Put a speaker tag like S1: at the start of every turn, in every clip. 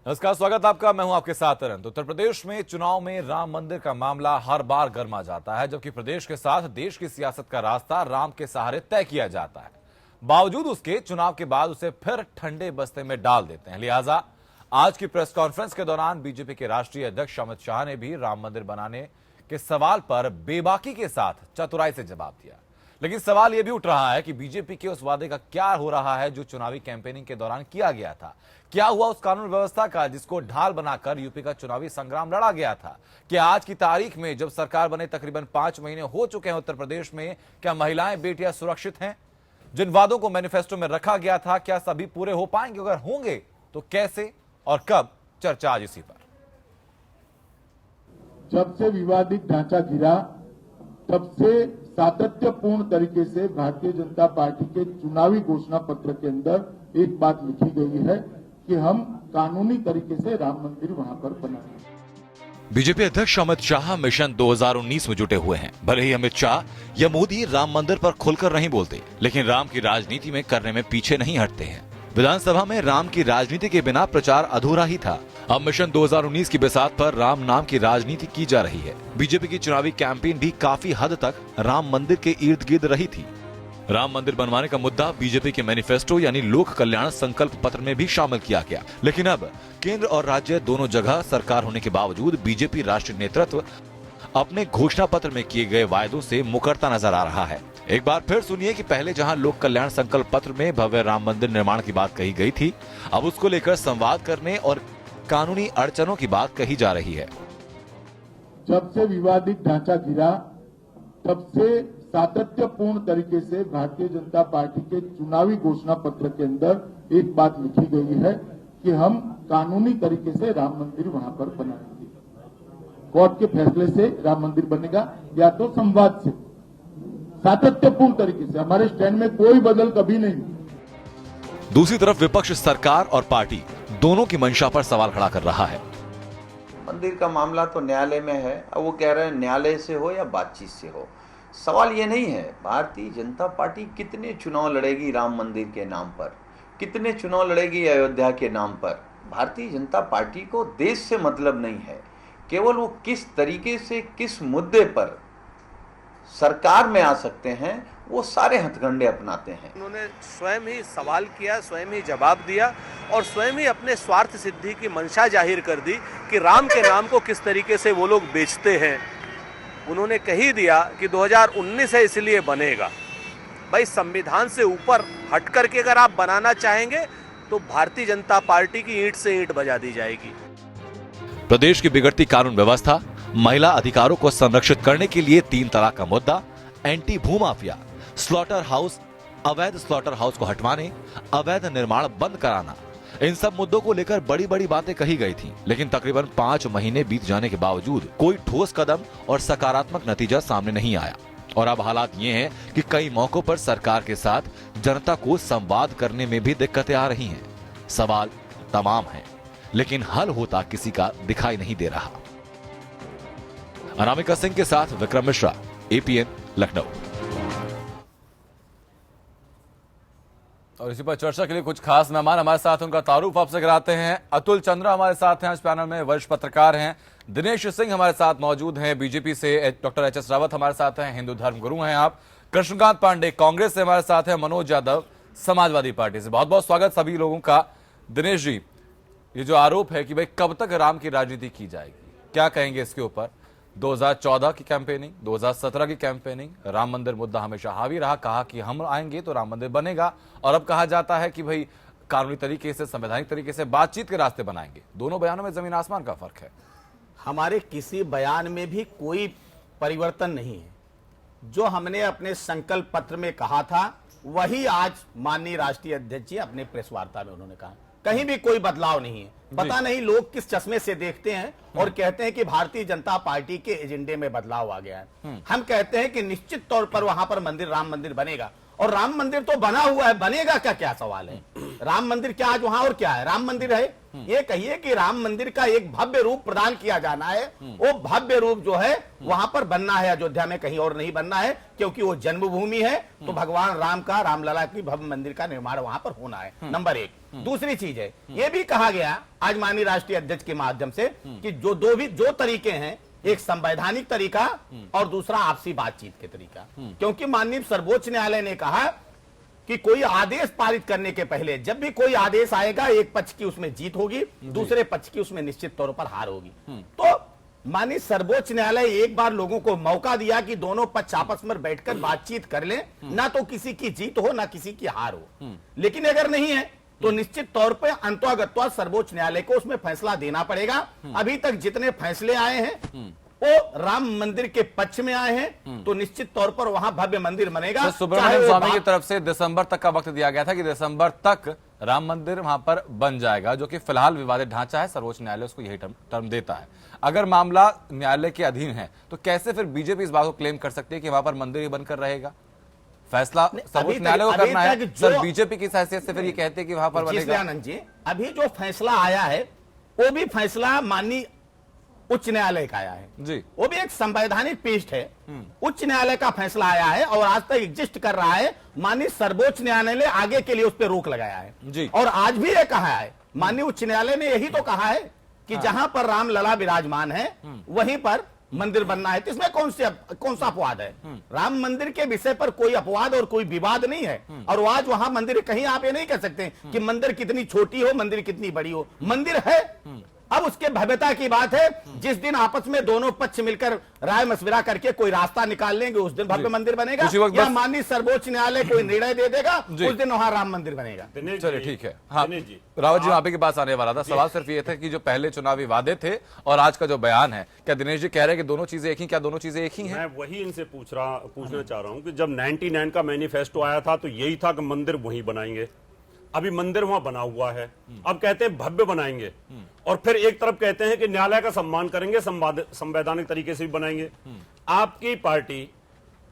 S1: नमस्कार, स्वागत आपका। मैं हूं आपके साथ अनंत। उत्तर प्रदेश में चुनाव में राम मंदिर का मामला हर बार गर्मा जाता है, जबकि प्रदेश के साथ देश की सियासत का रास्ता राम के सहारे तय किया जाता है। बावजूद उसके चुनाव के बाद उसे फिर ठंडे बस्ते में डाल देते हैं। लिहाजा आज की प्रेस कॉन्फ्रेंस के दौरान बीजेपी के राष्ट्रीय अध्यक्ष अमित शाह ने भी राम मंदिर बनाने के सवाल पर बेबाकी के साथ चतुराई से जवाब दिया। लेकिन सवाल यह भी उठ रहा है कि बीजेपी के उस वादे का क्या हो रहा है जो चुनावी कैंपेनिंग के दौरान किया गया था। क्या हुआ उस कानून व्यवस्था का जिसको ढाल बनाकर यूपी का चुनावी संग्राम लड़ा गया था। क्या आज की तारीख में जब सरकार बने तकरीबन 5 महीने हो चुके हैं उत्तर प्रदेश में, क्या महिलाएं बेटियां सुरक्षित हैं? जिन वादों को मैनिफेस्टो में रखा गया था क्या सभी पूरे हो पाएंगे? अगर होंगे तो कैसे और कब? चर्चा आज इसी पर।
S2: जब से विवादित ढांचा गिरा तब से सातत्यपूर्ण तरीके से भारतीय जनता पार्टी के चुनावी घोषणा पत्र के अंदर एक बात लिखी गई है कि हम कानूनी तरीके से राम मंदिर वहां पर बनाएंगे।
S3: बीजेपी अध्यक्ष अमित शाह मिशन 2019 में जुटे हुए हैं। भले ही अमित शाह या मोदी राम मंदिर पर खुलकर नहीं बोलते, लेकिन राम की राजनीति में करने में पीछे नहीं हटते हैं। विधानसभा में राम की राजनीति के बिना प्रचार अधूरा ही था। अब मिशन 2019 की बिसात पर राम नाम की राजनीति की जा रही है। बीजेपी की चुनावी कैंपेन भी काफी हद तक राम मंदिर के इर्द गिर्द रही थी। राम मंदिर बनवाने का मुद्दा बीजेपी के मैनिफेस्टो यानी लोक कल्याण संकल्प पत्र में भी शामिल किया गया। लेकिन अब केंद्र और राज्य दोनों जगह सरकार होने के बावजूद बीजेपी राष्ट्रीय नेतृत्व अपने घोषणा पत्र में किए गए वायदों से मुकरता नजर आ रहा है। एक बार फिर सुनिए कि पहले जहां लोक कल्याण संकल्प पत्र में भव्य राम मंदिर निर्माण की बात कही गई थी, अब उसको लेकर संवाद करने और कानूनी अड़चनों की बात कही जा रही है।
S2: जब से विवादित ढांचा गिरा तब से सातत्यपूर्ण तरीके से भारतीय जनता पार्टी के चुनावी घोषणा पत्र के अंदर एक बात लिखी गई है कि हम कानूनी तरीके से राम मंदिर वहां पर बनाएंगे। कोर्ट के फैसले से राम मंदिर बनेगा या तो संवाद से, सातत्यपूर्ण तरीके से। हमारे स्टैंड में कोई बदल कभी नहीं।
S3: दूसरी तरफ विपक्ष सरकार और पार्टी दोनों की मंशा पर सवाल खड़ा कर रहा है।
S4: मंदिर का मामला तो न्यायालय में है। अब वो कह रहे हैं न्यायालय से हो या बातचीत से हो, सवाल ये नहीं है भारतीय जनता पार्टी कितने चुनाव लड़ेगी राम मंदिर के नाम पर, कितने चुनाव लड़ेगी अयोध्या के नाम पर। भारतीय जनता पार्टी को देश से मतलब नहीं है, केवल वो किस तरीके से किस मुद्दे पर सरकार में आ सकते हैं वो सारे हथकंडे अपनाते हैं।
S5: उन्होंने स्वयं ही सवाल किया, स्वयं ही जवाब दिया और स्वयं ही अपने स्वार्थ सिद्धि की मंशा जाहिर कर दी कि राम के नाम को किस तरीके से वो लोग बेचते हैं। उन्होंने कही दिया कि 2019 है इसलिए बनेगा। भाई, संविधान से ऊपर हट करके अगर आप बनाना चाहेंगे तो भारतीय जनता पार्टी की ईंट से ईंट बजा दी जाएगी।
S3: प्रदेश की बिगड़ती कानून व्यवस्था, महिला अधिकारों को संरक्षित करने के लिए 3 तलाक का मुद्दा, एंटी भूमाफिया, स्लॉटर हाउस, अवैध स्लॉटर हाउस को हटवाने, अवैध निर्माण बंद कराना, इन सब मुद्दों को लेकर बड़ी बड़ी बातें कही गई थी। लेकिन तकरीबन 5 महीने बीत जाने के बावजूद कोई ठोस कदम और सकारात्मक नतीजा सामने नहीं आया। और अब हालात ये हैं कि कई मौकों पर सरकार के साथ जनता को संवाद करने में भी दिक्कतें आ रही हैं। सवाल तमाम हैं, लेकिन हल होता किसी का दिखाई नहीं दे रहा। अनामिका सिंह के साथ विक्रम मिश्रा, एपीएन, लखनऊ।
S1: और इसी पर चर्चा के लिए कुछ खास मेहमान हमारे साथ, उनका तारुफ आपसे कराते हैं। अतुल चंद्रा हमारे साथ हैं आज पैनल में, वरिष्ठ पत्रकार हैं। दिनेश सिंह हमारे साथ मौजूद हैं बीजेपी से। Doctor HS. रावत हमारे साथ हैं, हिंदू धर्म गुरु हैं आप। कृष्णकांत पांडे कांग्रेस से हमारे साथ हैं। मनोज यादव समाजवादी पार्टी से। बहुत बहुत स्वागत सभी लोगों का। दिनेश जी, ये जो आरोप है कि भाई कब तक राम की राजनीति की जाएगी, क्या कहेंगे इसके ऊपर? 2014 की कैंपेनिंग, 2017 की कैंपेनिंग, राम मंदिर मुद्दा हमेशा हावी रहा, कहा कि हम आएंगे तो राम मंदिर बनेगा, और अब कहा जाता है कि भाई कानूनी तरीके से, संवैधानिक तरीके से बातचीत के रास्ते बनाएंगे। दोनों बयानों में जमीन आसमान का फर्क है।
S6: हमारे किसी बयान में भी कोई परिवर्तन नहीं है। जो हमने अपने संकल्प पत्र में कहा था वही आज माननीय राष्ट्रीय अध्यक्ष जी अपने प्रेस वार्ता में उन्होंने कहा। कहीं भी कोई बदलाव नहीं है। पता नहीं लोग किस चश्मे से देखते हैं और कहते हैं कि भारतीय जनता पार्टी के एजेंडे में बदलाव आ गया है। हम कहते हैं कि निश्चित तौर पर वहां पर मंदिर, राम मंदिर बनेगा। और राम मंदिर तो बना हुआ है, बनेगा का क्या सवाल है? राम मंदिर क्या आज वहां और क्या है? राम मंदिर है, ये कहिए कि राम मंदिर का एक भव्य रूप प्रदान किया जाना है, वो भव्य रूप जो है वहां पर बनना है अयोध्या में, कहीं और नहीं बनना है, क्योंकि वो जन्मभूमि है। तो भगवान राम का, रामलला की भव्य मंदिर का निर्माण वहां पर होना है, नंबर एक। दूसरी चीज है, ये भी कहा गया आज माननीय राष्ट्रीय अध्यक्ष के माध्यम से कि जो तरीके हैं, एक संवैधानिक तरीका और दूसरा आपसी बातचीत के तरीका, क्योंकि माननीय सर्वोच्च न्यायालय ने कहा कि कोई आदेश पारित करने के पहले जब भी कोई आदेश आएगा, एक पक्ष की उसमें जीत होगी, दूसरे पक्ष की उसमें निश्चित तौर पर हार होगी। तो माननीय सर्वोच्च न्यायालय एक बार लोगों को मौका दिया कि दोनों पक्ष आपस में बैठकर बातचीत कर लें, ना तो किसी की जीत हो ना किसी की हार हो। लेकिन अगर नहीं है तो निश्चित तौर पर अंतोगत्वा सर्वोच्च न्यायालय को उसमें फैसला देना पड़ेगा। अभी तक जितने फैसले आए हैं वो राम मंदिर के पक्ष में आए हैं, तो निश्चित तौर पर वहां भव्य मंदिर बनेगा।
S1: तो सुब्रमण्यम स्वामी की तरफ से दिसंबर तक का वक्त दिया गया था कि दिसंबर तक राम मंदिर वहां पर बन जाएगा, जो कि फिलहाल विवादित ढांचा है। सर्वोच्च न्यायालय उसको यही टर्म देता है। अगर मामला न्यायालय के अधीन है तो कैसे फिर बीजेपी इस बात को क्लेम कर सकती है कि वहां पर मंदिर ही बनकर रहेगा? फैसला सर्वोच्च न्यायालय को करना है। सर, बीजेपी की हैसियत से फिर ये कहते हैं कि वहां पर बनेगा।
S6: आनंद जी, अभी जो फैसला आया है वो भी फैसला माननीय उच्च न्यायालय का आया है
S1: जी,
S6: वो भी एक संवैधानिक पीठ है। उच्च न्यायालय का फैसला आया है और आज तक एग्जिस्ट कर रहा है। माननीय सर्वोच्च न्यायालय ने आगे के लिए उस पर रोक लगाया है
S1: जी।
S6: और आज भी ये कहा है, माननीय उच्च न्यायालय ने यही तो कहा है कि जहां पर रामलला विराजमान है वहीं पर मंदिर बनना है। तो इसमें कौन सा अपवाद है? राम मंदिर के विषय पर कोई अपवाद और कोई विवाद नहीं है। और आज वहां मंदिर, कहीं आप ये नहीं कह सकते कि मंदिर कितनी छोटी हो, मंदिर कितनी बड़ी हो, मंदिर है। अब उसके भव्यता की बात है, जिस दिन आपस में दोनों पक्ष मिलकर राय मशविरा करके कोई रास्ता निकाल लेंगे, उस दिन भव्य मंदिर बनेगा। या माननीय सर्वोच्च न्यायालय कोई निर्णय दे देगा, उस दिन वहां राम मंदिर बनेगा।
S1: चलिए ठीक है। हाँ रावत जी, आप ही के पास आने वाला था। सवाल सिर्फ ये था कि जो पहले चुनावी वादे थे और आज का जो बयान है, क्या दिनेश जी कह रहे हैं कि दोनों चीजें एक ही? क्या दोनों चीजें एक ही हैं?
S7: मैं वही इनसे पूछना चाह रहा हूं कि जब 99 का मैनिफेस्टो आया था तो यही था कि मंदिर वहीं बनाएंगे। अभी मंदिर वहां बना हुआ है, अब कहते हैं भव्य बनाएंगे, और फिर एक तरफ कहते हैं कि न्यायालय का सम्मान करेंगे, संवैधानिक तरीके से भी बनाएंगे। आपकी पार्टी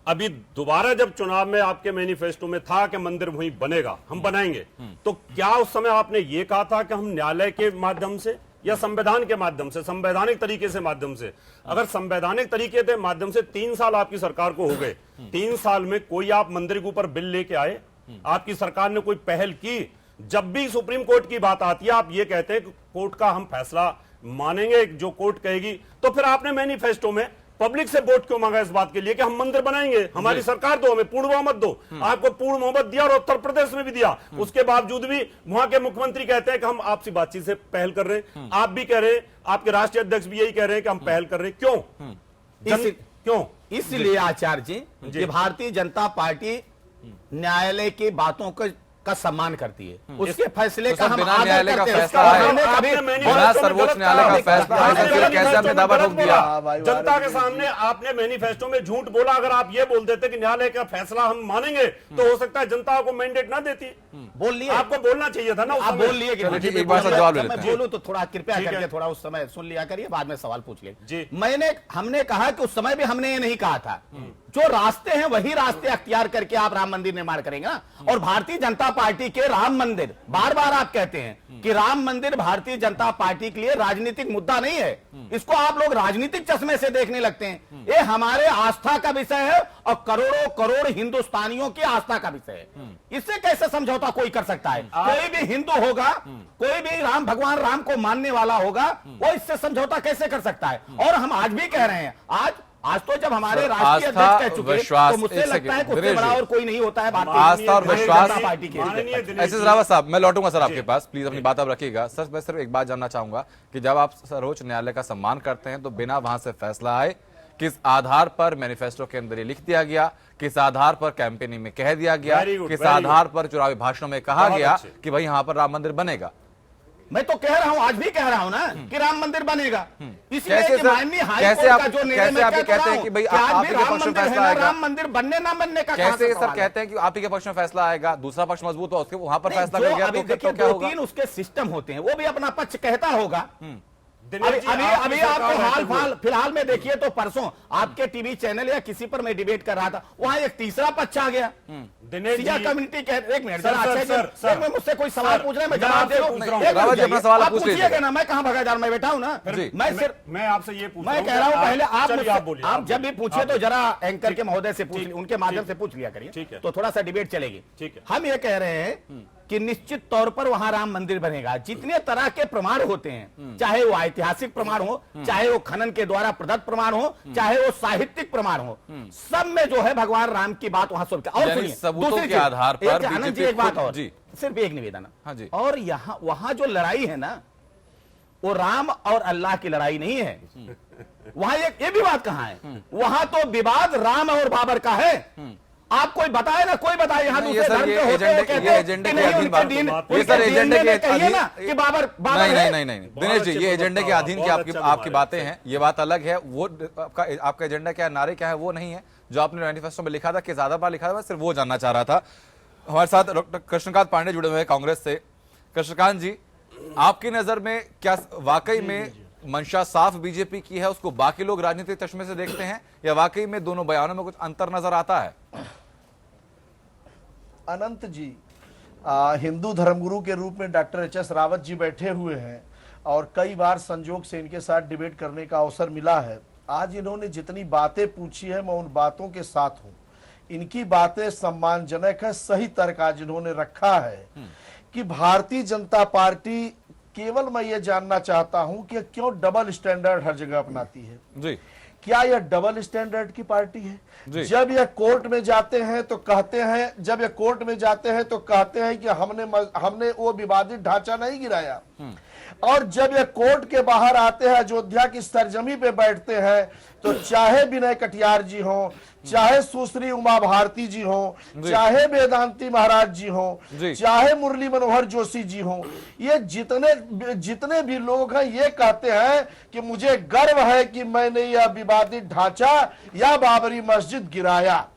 S7: अभी दोबारा जब चुनाव में आपके मैनिफेस्टो में था कि मंदिर वहीं बनेगा, हम बनाएंगे, तो क्या उस समय आपने ये कहा था कि हम न्यायालय के माध्यम से या संविधान के माध्यम से, संवैधानिक तरीके से माध्यम से? अगर संवैधानिक तरीके के माध्यम से 3 साल आपकी सरकार को हो गए, 3 साल में कोई आप मंदिर के ऊपर बिल लेके आए? आपकी सरकार ने कोई पहल की? जब भी सुप्रीम कोर्ट की बात आती है आप ये कहते हैं कि कोर्ट का हम फैसला मानेंगे, जो कोर्ट कहेगी। तो फिर आपने मैनिफेस्टो में पब्लिक से वोट क्यों मांगा इस बात के लिए कि हम मंदिर बनाएंगे, हमारी सरकार दो, हमें पूर्ण बहुमत दो? आपको पूर्ण बहुमत दिया और उत्तर प्रदेश में भी दिया, उसके बावजूद भी वहां के मुख्यमंत्री कहते हैं कि हम आपसी बातचीत से पहल कर रहे हैं। आप भी कह रहे हैं, आपके राष्ट्रीय अध्यक्ष भी यही कह रहे हैं कि हम पहल कर रहे हैं। क्यों?
S6: इसलिए आचार्य जी कि भारतीय जनता पार्टी न्यायालय की बातों का सम्मान करती है, उसके फैसले का हम आदर करते हैं।
S1: बिना सर्वोच्च न्यायालय का फैसला कैसे आपने दावा ठोक दिया?
S7: जनता के सामने आपने मैनिफेस्टो में झूठ बोला। अगर आप ये बोल देते कि न्यायालय का फैसला हम मानेंगे, तो हो सकता है जनता को मैंडेट ना देती।
S6: बोल लिए,
S7: आपको बोलना चाहिए था ना।
S6: आप बोल लिए कि
S1: एक बार जवाब
S6: मैं बोलूं तो थोड़ा कृपया करके थोड़ा उस समय सुन लिया करिए, बाद में सवाल पूछ ले।
S7: जी,
S6: हमने कहा कि उस समय भी हमने ये नहीं कहा था, जो रास्ते हैं वही रास्ते अख्तियार करके आप राम मंदिर निर्माण करेंगे ना। और भारतीय जनता पार्टी के राम मंदिर, बार बार आप कहते हैं कि राम मंदिर भारतीय जनता पार्टी के लिए राजनीतिक मुद्दा नहीं है, इसको आप लोग राजनीतिक चश्मे से देखने लगते हैं। ये हमारे आस्था का विषय है और करोड़ों करोड़ हिंदुस्तानियों की आस्था का विषय है। इससे कैसे समझौता कोई कर सकता है? कोई भी हिंदू होगा, कोई भी भगवान राम को मानने वाला होगा, वो इससे समझौता कैसे कर सकता है? और हम आज भी कह रहे हैं, आज तो जब हमारे राष्ट्रीय अध्यक्ष कह चुके, तो मुझसे लगता है उससे बड़ा और कोई नहीं होता है
S1: आस्था और विश्वास
S6: पार्टी के।
S1: एस रावत साहब, मैं लौटूंगा सर आपके पास, प्लीज अपनी बात आप रखिएगा। सर मैं सिर्फ एक बात जानना चाहूंगा कि जब आप सर्वोच्च न्यायालय का सम्मान करते हैं तो बिना वहां से फैसला आए, किस आधार पर मैनिफेस्टो के अंदर ये लिख दिया गया, किस आधार पर कैंपेनिंग में कह दिया गया, किस आधार पर चुनावी भाषणों में कहा गया कि भाई यहाँ पर राम मंदिर बनेगा?
S6: मैं तो कह रहा हूं, आज भी कह रहा हूं ना कि राम मंदिर बनेगा। इसलिए
S1: कैसे
S6: आप जो निर्णय
S1: कहते हैं कि भाई आप ही के पक्ष में फैसला आएगा?
S6: राम मंदिर बनने ना बनने का
S1: कैसे सर कहते हैं कि आप ही के पक्ष में फैसला आएगा, दूसरा पक्ष मजबूत हो उसके वहां पर फैसला कर गया, तो क्या होगा?
S6: उसके सिस्टम होते हैं, वो भी अपना पक्ष कहता होगा।
S7: दिनेश जी,
S6: अभी
S7: आपकी
S6: आपको
S7: सरकार
S6: हाल
S7: बैठे हुए।
S6: फाल फिलहाल में देखिए तो परसों आपके टीवी चैनल या किसी पर मैं डिबेट कर रहा था, वहां एक तीसरा पक्ष आ गया।
S7: दिनेश
S6: सिया
S7: जी,
S6: कम्युनिटी कह, एक मिनट
S7: सर,
S6: जरा
S7: सर,
S6: अच्छा
S7: सर,
S6: एक
S7: सर,
S6: मिनट मुझसे कोई सवाल
S7: सर,
S6: पूछ रहे हैं, मैं
S7: मैं
S6: जवाब
S7: आपसे
S6: दे रहा
S7: पूछ
S6: हूं।
S7: रहा हूं।
S6: एक मिनट
S1: रावत जी, अपना
S6: जाइए,
S1: सवाल
S6: आप
S1: पूछ
S6: पूछिएगा
S1: लीजिए।
S6: ना, मैं कहां बाजार में बैठा हूं ना।
S1: जी।
S6: मैं सिर्फ
S7: मैं आपसे ये पूछ
S6: मैं कह रहा हूं पहले आप
S7: चलिए,
S6: मुझसे-
S7: बोलिए,
S6: आप जब भी पूछिए तो जरा एंकर के महोदय से पूछ
S7: ठीक,
S6: उनके माध्यम
S7: ठीक,
S6: से पूछ लिया
S7: ठीक
S6: करिए,
S7: है।
S6: तो थोड़ा सा डिबेट चलेगी।
S7: ठीक है।
S6: हम ये कह रहे हैं कि निश्चित तौर पर वहां राम मंदिर बनेगा। जितने तरह के प्रमाण होते हैं, चाहे वो ऐतिहासिक प्रमाण हो, चाहे वो खनन के द्वारा प्रदत्त प्रमाण हो, चाहे वो साहित्यिक प्रमाण हो, सब में जो है भगवान राम की बात वहां सुनकर। और
S1: यानी
S6: सुनिए,
S1: सबूतों
S6: दूसरी
S1: के
S6: चीज,
S1: आधार पर
S6: एक आनंद जी
S1: बीजेपी
S6: एक बात
S1: खुद-
S6: और,
S1: जी।
S6: सिर्फ एक निवेदन।
S1: हाँ जी।
S6: और यहाँ वहां जो लड़ाई है ना, वो राम और अल्लाह की लड़ाई नहीं है। वहां ये भी बात कहां है, वहां तो विवाद राम और बाबर का है। आप कोई बताए ना, कोई बताए यहाँ
S1: नहीं,
S6: दूसरे
S1: ये सर,
S6: धर्म
S1: ये
S6: के होते
S1: एजेंडे-
S6: हैं, कहते
S1: ये
S6: हैं
S1: एजेंडे
S6: कि
S1: के
S6: नहीं,
S1: अधीन
S6: उनके
S1: बात-
S6: दीन-
S1: ये
S6: उनके
S1: सर एजेंडे
S6: DNA में
S1: के
S6: कहिए ना
S1: अधीन-
S6: कि बाबर
S1: नहीं
S6: है।
S1: नहीं नहीं नहीं दिनेश जी, ये एजेंडे के अधीन की आपकी आपकी बातें हैं, ये बात अलग है। वो आपका एजेंडा क्या है, नारे क्या है, वो नहीं है जो आपने मैनिफेस्टो में लिखा था, किस आधार पर लिखा था, मैं सिर्फ वो जानना चाह रहा था। हमारे साथ डॉक्टर कृष्णकांत पांडे जुड़े हुए हैं कांग्रेस से। कृष्णकांत जी, आपकी नजर में क्या वाकई में मंशा साफ बीजेपी की है, उसको बाकी लोग राजनीतिक चश्मे से देखते हैं, या वाकई में दोनों बयानों में कुछ अंतर नजर आता है?
S8: अनंत जी, हिंदू धर्मगुरु के रूप में डॉक्टर एच.एस. रावत जी बैठे हुए हैं और कई बार संजोग से इनके साथ डिबेट करने का अवसर मिला है। आज इन्होंने जितनी बातें पूछी है, मैं उन बातों के साथ हूं। इनकी बातें सम्मानजनक है, सही तर्क आज इन्होंने रखा है कि भारतीय जनता पार्टी, केवल मैं ये जानना चाहता हूं कि क्यों डबल स्टैंडर्ड हर जगह अपनाती है।
S1: जी,
S8: क्या यह डबल स्टैंडर्ड की पार्टी है?
S1: जी।
S8: जब यह कोर्ट में जाते हैं तो कहते हैं, जब यह कोर्ट में जाते हैं तो कहते हैं कि हमने वो विवादित ढांचा नहीं गिराया, और जब यह कोर्ट के बाहर आते हैं, अयोध्या की सरजमी पे बैठते हैं, तो चाहे विनय कटियार जी हो, चाहे सुश्री उमा भारती जी हो, चाहे वेदांती महाराज जी हो,
S1: जी।
S8: चाहे मुरली मनोहर जोशी जी हो, ये जितने भी लोग हैं, ये कहते हैं कि मुझे गर्व है कि मैंने यह विवादित ढांचा या बाबरी मस्जिद गिराया।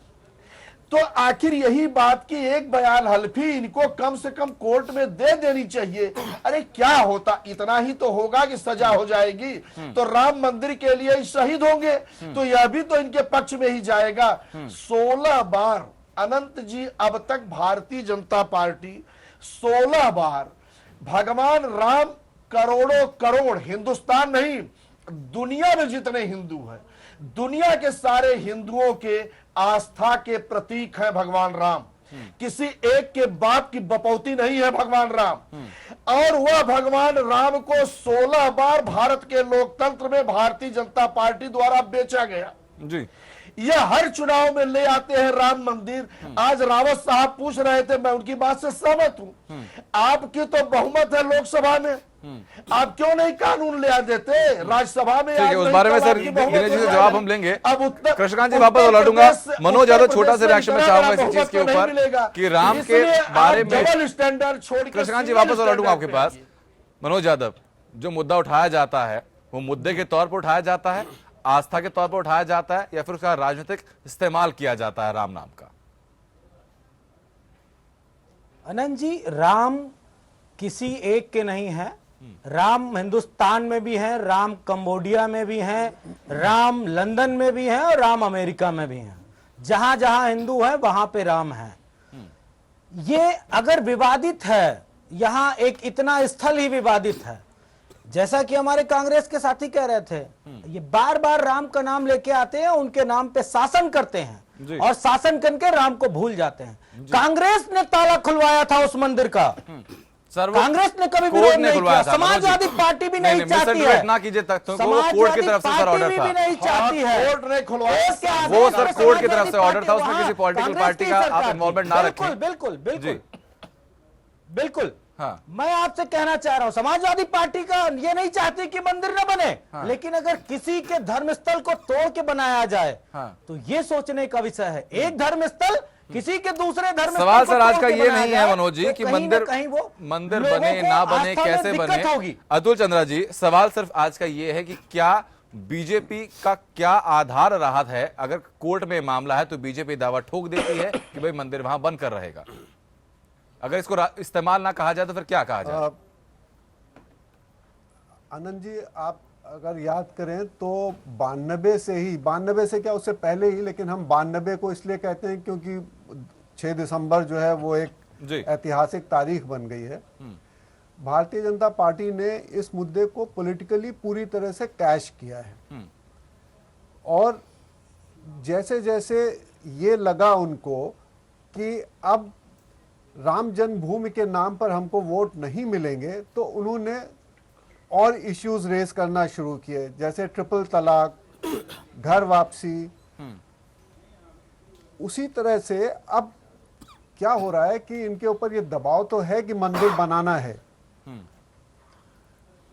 S8: तो आखिर यही बात की एक बयान हल्फी इनको कम से कम कोर्ट में दे देनी चाहिए। अरे क्या होता, इतना ही तो होगा कि सजा हो जाएगी तो राम मंदिर के लिए ही शहीद होंगे, तो यह भी तो इनके पक्ष में ही जाएगा। 16 बार अनंत जी, अब तक भारतीय जनता पार्टी 16 बार भगवान राम, करोड़ों करोड़, हिंदुस्तान नहीं दुनिया में जितने हिंदू हैं, दुनिया के सारे हिंदुओं के आस्था के प्रतीक है भगवान राम। किसी एक के बाप की बपौती नहीं है भगवान राम। और वह भगवान राम को 16 बार भारत के लोकतंत्र में भारतीय जनता पार्टी द्वारा बेचा गया।
S1: जी,
S8: यह हर चुनाव में ले आते हैं राम मंदिर। आज रावत साहब पूछ रहे थे, मैं उनकी बात से सहमत हूं। आपकी तो बहुमत है लोकसभा में, आप क्यों नहीं कानून ले आ देते राज्यसभा में?
S1: ठीक है, उस बारे में सर दिनेश जी से जवाब हम लेंगे।
S8: अब उत्तर
S1: कृष्णकांत जी वापस लौटूंगा। मनोज यादव, छोटा सा रिएक्शन में चाहूंगा इसी चीज के ऊपर कि राम के बारे में।
S8: डबल स्टैंडर्ड छोड़ के
S1: कृष्णकांत जी वापस लौटूंगा आपके पास। मनोज यादव, जो मुद्दा उठाया जाता है वो मुद्दे के तौर पर उठाया जाता है, आस्था के तौर पर उठाया जाता है, या फिर उसका राजनीतिक इस्तेमाल किया जाता है राम नाम का?
S9: अनंत जी, राम किसी एक के नहीं है। राम हिंदुस्तान में भी है, राम कंबोडिया में भी है, राम लंदन में भी है और राम अमेरिका में भी है। जहां जहां हिंदू है वहां पे राम है। ये अगर विवादित है, यहां एक इतना स्थल ही विवादित है, जैसा कि हमारे कांग्रेस के साथी कह रहे थे, ये बार बार राम का नाम लेके आते हैं, उनके नाम पे शासन करते हैं और शासन करके राम को भूल जाते हैं। कांग्रेस ने ताला खुलवाया था उस मंदिर का। कांग्रेस ने कभी विरोध नहीं किया, समाजवादी पार्टी भी नहीं चाहती है।
S1: ना कीजिए, कोर्ट की तरफ से सर ऑर्डर था,
S9: नहीं चाहती है।
S8: कोर्ट ने खुलवाया,
S1: वो सर कोर्ट की तरफ से ऑर्डर था, उसमें किसी पॉलिटिकल पार्टी का आप इन्वॉल्वमेंट ना रखें।
S9: बिल्कुल बिल्कुल बिल्कुल।
S1: हाँ।
S9: मैं आपसे कहना चाह रहा हूं, समाजवादी पार्टी का ये नहीं चाहती कि मंदिर न बने।
S1: हाँ।
S9: लेकिन अगर किसी के धर्मस्थल को तोड़ के बनाया जाए,
S1: हाँ।
S9: तो ये सोचने का विषय है। एक धर्मस्थल किसी के दूसरे धर्म
S1: सवाल सर आज का ये नहीं है मनोज जी कि मंदिर बने ना बने, कैसे बने। अतुल चंद्रा जी, सवाल सिर्फ आज का ये है कि क्या बीजेपी का क्या आधार रहा है? अगर कोर्ट में मामला है तो बीजेपी दावा ठोक देती है कि भाई मंदिर वहां बनकर रहेगा। अगर इसको इस्तेमाल ना कहा जाए तो फिर क्या कहा जाए?
S10: आनंद जी, आप अगर याद करें तो 92 से क्या उससे पहले ही, लेकिन हम 92 को इसलिए कहते हैं क्योंकि 6 दिसंबर जो है वो एक
S1: जी।
S10: ऐतिहासिक तारीख बन गई है। भारतीय जनता पार्टी ने इस मुद्दे को पॉलिटिकली पूरी तरह से कैश किया है और जैसे जैसे ये लगा उनको कि अब राम जन्मभूमि के नाम पर हमको वोट नहीं मिलेंगे, तो उन्होंने और इश्यूज रेज करना शुरू किए, जैसे ट्रिपल तलाक, घर वापसी। उसी तरह से अब क्या हो रहा है कि इनके ऊपर ये दबाव तो है कि मंदिर बनाना है।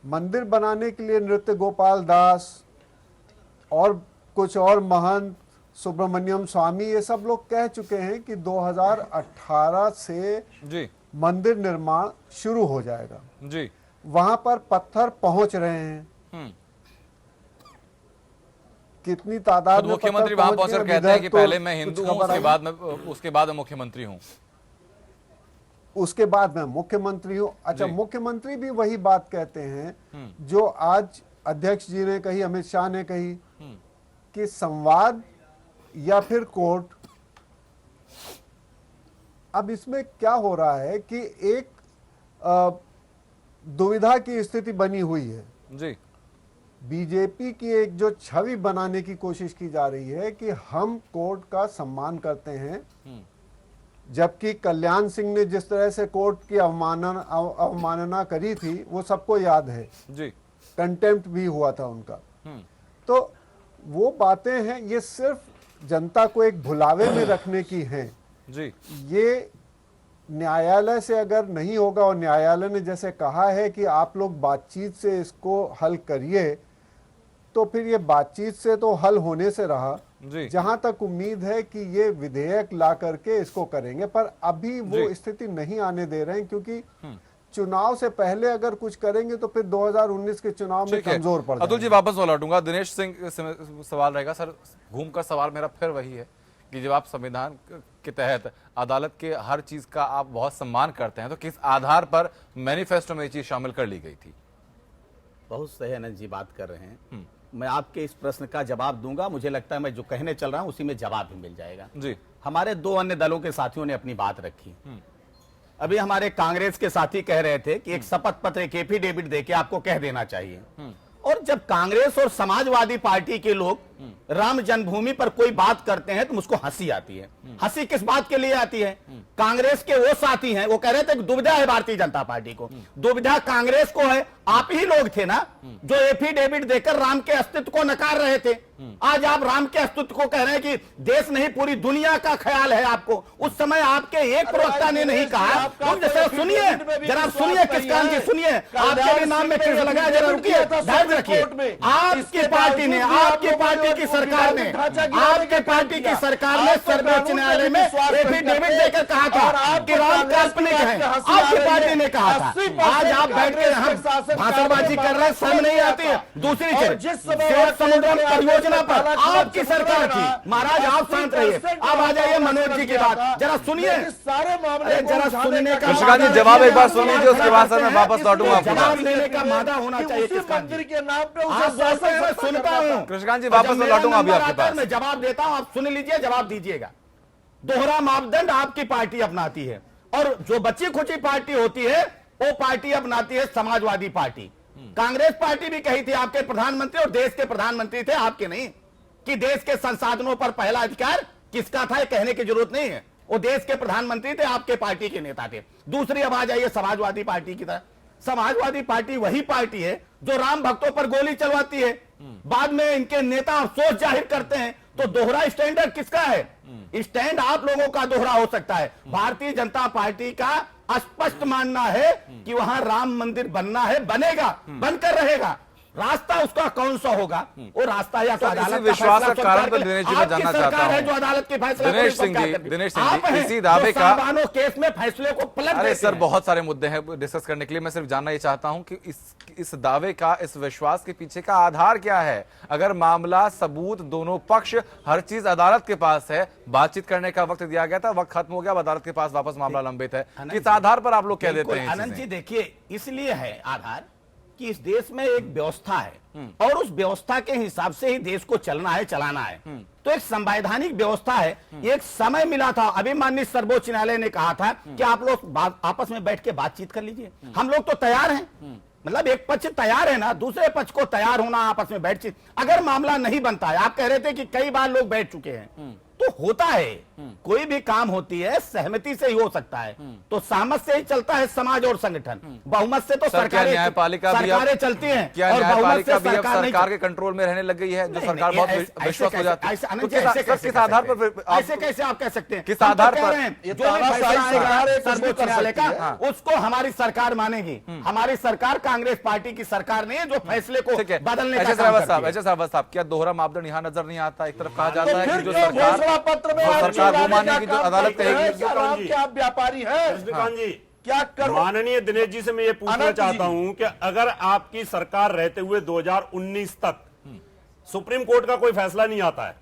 S10: मंदिर बनाने के लिए नृत्य गोपाल दास और कुछ और महंत, सुब्रमण्यम स्वामी, ये सब लोग कह चुके हैं कि 2018 से
S1: जी
S10: मंदिर निर्माण शुरू हो जाएगा।
S1: जी
S10: वहां पर पत्थर पहुंच रहे हैं। कितनी तादाद
S1: खुद
S10: में
S1: मुख्यमंत्री
S10: पत्थर
S1: वहां
S10: पहुंच
S1: पहुंचकर
S10: गए,
S1: कहते हैं कि
S10: इधर तो
S1: पहले मैं
S10: कुछ
S1: हिंदू हूं,
S10: खबर
S1: उसके बाद मैं मुख्यमंत्री हूं।
S10: उसके बाद मैं मुख्यमंत्री हूं। अच्छा,
S1: जी।
S10: मुख्यमंत्री भी वही बात कहते हैं जो आज अध्यक्ष जी ने कही, अमित शाह ने कही कि संवाद या फिर कोर्ट। अब इसमें क्या हो रहा है कि एक दुविधा की स्थिति बनी हुई है।
S1: जी
S10: बीजेपी की एक जो छवि बनाने की कोशिश की जा रही है कि हम कोर्ट का सम्मान करते हैं, जबकि कल्याण सिंह ने जिस तरह से कोर्ट की अवमानना करी थी वो सबको याद है।
S1: जी
S10: कंटेम्प्ट भी हुआ था उनका। तो वो बातें हैं, ये सिर्फ जनता को एक भुलावे में रखने की हैं।
S1: जी
S10: ये न्यायालय से अगर नहीं होगा, और न्यायालय ने जैसे कहा है कि आप लोग बातचीत से इसको हल करिए, तो फिर ये बातचीत से तो हल होने से रहा।
S1: जी
S10: जहां तक उम्मीद है कि ये विधेयक ला करके इसको करेंगे, पर अभी वो
S1: जी।
S10: स्थिति नहीं आने दे रहे हैं, क्योंकि चुनाव से पहले अगर कुछ करेंगे तो फिर 2019 के चुनाव में
S1: ठीक है।
S10: कमजोर पड़
S1: अतुल जी
S10: जाएंगे।
S1: वापस लौटूंगा। दिनेश सिंह से सवाल रहेगा। सर, घूमकर सवाल मेरा फिर वही है कि जब आप संविधान के तहत अदालत के हर चीज का आप बहुत सम्मान करते हैं, तो किस आधार पर मैनिफेस्टो में ये चीज शामिल कर ली गई थी?
S6: बहुत सही अनंत जी बात कर रहे हैं। मैं आपके इस प्रश्न का जवाब दूंगा। मुझे लगता है मैं जो कहने चल रहा हूं उसी में जवाब भी मिल जाएगा।
S1: जी
S6: हमारे 2 अन्य दलों के साथियों ने अपनी बात रखी। अभी हमारे कांग्रेस के साथी कह रहे थे कि एक शपथ पत्र, एक एफिडेविट देके आपको कह देना चाहिए। और जब कांग्रेस और समाजवादी पार्टी के लोग राम जन्मभूमि पर कोई बात करते हैं तो मुझको हंसी आती है। हंसी किस बात के लिए आती है? कांग्रेस के वो साथी हैं, वो कह रहे थे कि दुविधा है भारतीय जनता पार्टी को। दुविधा कांग्रेस को है। आप ही लोग थे ना जो एफिडेविट देकर राम के अस्तित्व को नकार रहे थे। आज आप राम के अस्तित्व को कह रहे हैं कि देश नहीं पूरी दुनिया का ख्याल है आपको। उस समय आपके एक प्रवक्ता ने नहीं कहा। तुम जैसे सुनिए, जरा सुनिए किसकान जी, सुनिए। आपके भी नाम में केस लगा, जरा रुकिए, धैर्य रखिए। आपकी पार्टी ने, आपकी पार्टी की सरकार ने, आपके पार्टी की सरकार ने सर्वोच्च न्यायालय में एफिडेविट देकर कहा था कि राम काल्पनिक है। आपकी पार्टी ने कहा था। आज आप बैठ के हम भाषणबाजी कर रहे हैं, शर्म नहीं आती है? दूसरी चीज, समुद्रम परियोजना पर आपकी सरकार थी। महाराज आप शांत रहिए। अब आ जाइए मनोज जी की बात, जरा सुनिए।
S8: सारे मामले
S6: जरा सुनने का
S1: कृष्णकांत जी जवाब एक बार सुन लीजिए, उसके बाद सर मैं वापस लौटूंगा आपके
S6: जवाब
S1: पास।
S6: देने का मादा होना चाहिए किसकांत
S8: मंदिर
S6: जी।
S8: के नाम पे
S6: आप बोलते हैं, मैं सुनता हूं।
S1: कृष्णकांत जी वापस मैं लौटूंगा अभी आपके पास।
S6: मैं जवाब देता हूं, आप सुन लीजिए, जवाब दीजिएगा। दोहरा मापदंड आपकी पार्टी अपनाती है और जो बची खुची पार्टी होती है वो पार्टी अपनाती है समाजवादी पार्टी। कांग्रेस पार्टी भी कही थी, आपके प्रधानमंत्री और देश के प्रधानमंत्री थे, आपके नहीं, कि देश के संसाधनों पर पहला अधिकार किसका था, कहने की जरूरत नहीं है। वो देश के प्रधानमंत्री थे, आपके पार्टी के नेता थे। दूसरी अब आ जाइए समाजवादी पार्टी की तरफ। समाजवादी पार्टी वही पार्टी है जो राम भक्तों पर गोली चलवाती है, बाद में इनके नेता अफसोस जाहिर करते हैं। तो दोहरा स्टैंडर्ड किसका है? स्टैंड आप लोगों का दोहरा हो सकता है। भारतीय जनता पार्टी का स्पष्ट मानना है कि वहां राम मंदिर बनना है, बनेगा, बनकर रहेगा। रास्ता उसका कौन सा होगा? वो रास्ता या तो अदालत का
S1: विश्वास का
S6: फैसला
S1: कारण तो
S6: स्वीकार
S1: दिनेश जी
S6: करे।
S1: मैं
S6: आपकी
S1: जानना
S6: सरकार
S1: चाहता
S6: है
S1: हूं।
S6: जो अदालत के फैसले
S1: दिनेश
S6: को
S1: सिंह जी,
S6: स्वीकार
S1: दिनेश
S6: करती है।
S1: सिंह जी,
S6: आप हैं
S1: इसी दावे
S6: जो
S1: का-
S6: सामान्य केस में फैसले को पलट
S1: अरे
S6: देते
S1: सर
S6: हैं।
S1: बहुत सारे मुद्दे हैं डिस्कस करने के लिए। मैं सिर्फ जानना ये चाहता हूं कि इस दावे का, इस विश्वास के पीछे का आधार क्या है? अगर मामला, सबूत, दोनों पक्ष, हर चीज अदालत के पास है, बातचीत करने का वक्त दिया गया था, वक्त खत्म हो गया, अब अदालत के पास वापस मामला लंबित है, किस आधार पर आप लोग कह देते हैं?
S6: आनंद जी देखिए, इसलिए है आधार कि इस देश में एक व्यवस्था है और उस व्यवस्था के हिसाब से ही देश को चलना है, चलाना है। तो एक संवैधानिक व्यवस्था है। एक समय मिला था, अभी माननीय सर्वोच्च न्यायालय ने कहा था कि आप लोग आपस में बैठ के बातचीत कर लीजिए। हम लोग तो तैयार हैं, मतलब एक पक्ष तैयार है ना, दूसरे पक्ष को तैयार होना आपस में बैठचित। अगर मामला नहीं बनता है, आप कह रहे थे कि कई बार लोग बैठ चुके हैं, तो होता है, कोई भी काम होती है सहमति से ही हो सकता है। तो सहमत से ही चलता है समाज और संगठन, बहुमत से तो सरकारें चलती हैं।
S1: क्या
S6: और
S1: न्यायपालिका भी अब
S6: सरकार
S1: सरकार के कंट्रोल में रहने लग गई है, जो सरकार बहुत विश्वास हो जाती है? तो
S6: किस
S1: आधार पर
S6: ऐसे कैसे आप कह सकते हैं?
S1: किस आधार पर?
S6: जो भी फैसला आएगा सर्वोच्च न्यायालय का, उसको हमारी सरकार मानेगी। हमारी सरकार कांग्रेस पार्टी की सरकार नहीं है जो फैसले को बदलने का काम करती है।
S1: एच एस रावत साहब, क्या दोहरा मापदंड यहाँ नजर नहीं आता? एक तरफ कहा जाता है कि जो
S8: पत्र में
S1: सरकार वो मानेगी जो अदालत कहेगी।
S8: क्या व्यापारी है?
S7: कृष्णकांत जी,
S8: क्या कर
S7: माननीय दिनेश जी से मैं ये पूछना
S8: अनंत
S7: चाहता
S8: जी।
S7: हूं कि अगर आपकी सरकार रहते हुए 2019 तक सुप्रीम कोर्ट का कोई फैसला नहीं आता है,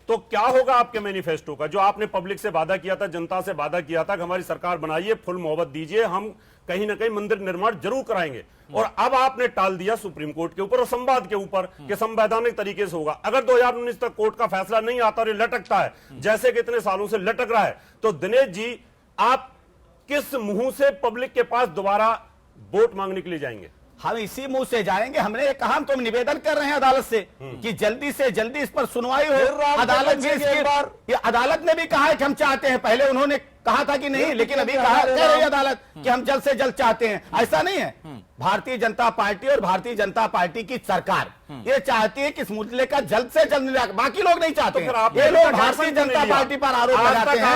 S7: तो क्या होगा आपके मैनिफेस्टो का, जो आपने पब्लिक से वादा किया था, जनता से वादा किया था कि हमारी सरकार बनाइए, फुल मोहब्बत दीजिए, हम कहीं ना कहीं मंदिर निर्माण जरूर कराएंगे, और अब आपने टाल दिया सुप्रीम कोर्ट के ऊपर और संवाद के ऊपर कि संवैधानिक तरीके से होगा। अगर 2019 तक कोर्ट का फैसला नहीं आता और ये लटकता है जैसे कि इतने सालों से लटक रहा है, तो दिनेश जी आप किस मुंह से पब्लिक के पास दोबारा वोट मांगने के लिए जाएंगे?
S6: हम इसी मुंह से जाएंगे। हमने कहा, हम तो निवेदन कर रहे हैं अदालत से कि जल्दी से जल्दी इस पर सुनवाई हो। अदालत भी ये अदालत ने भी कहा है कि हम चाहते हैं। पहले उन्होंने कहा था कि नहीं, लेकिन अभी कह रही अदालत कि हम जल्द से जल्द चाहते हैं। ऐसा नहीं है। भारतीय जनता पार्टी और भारतीय जनता पार्टी की सरकार ये चाहती है कि इस मुद्दे का जल्द से जल्द निराकरण, बाकी लोग नहीं चाहते। ये लोग भारतीय जनता पार्टी पर आरोप लगाते हैं,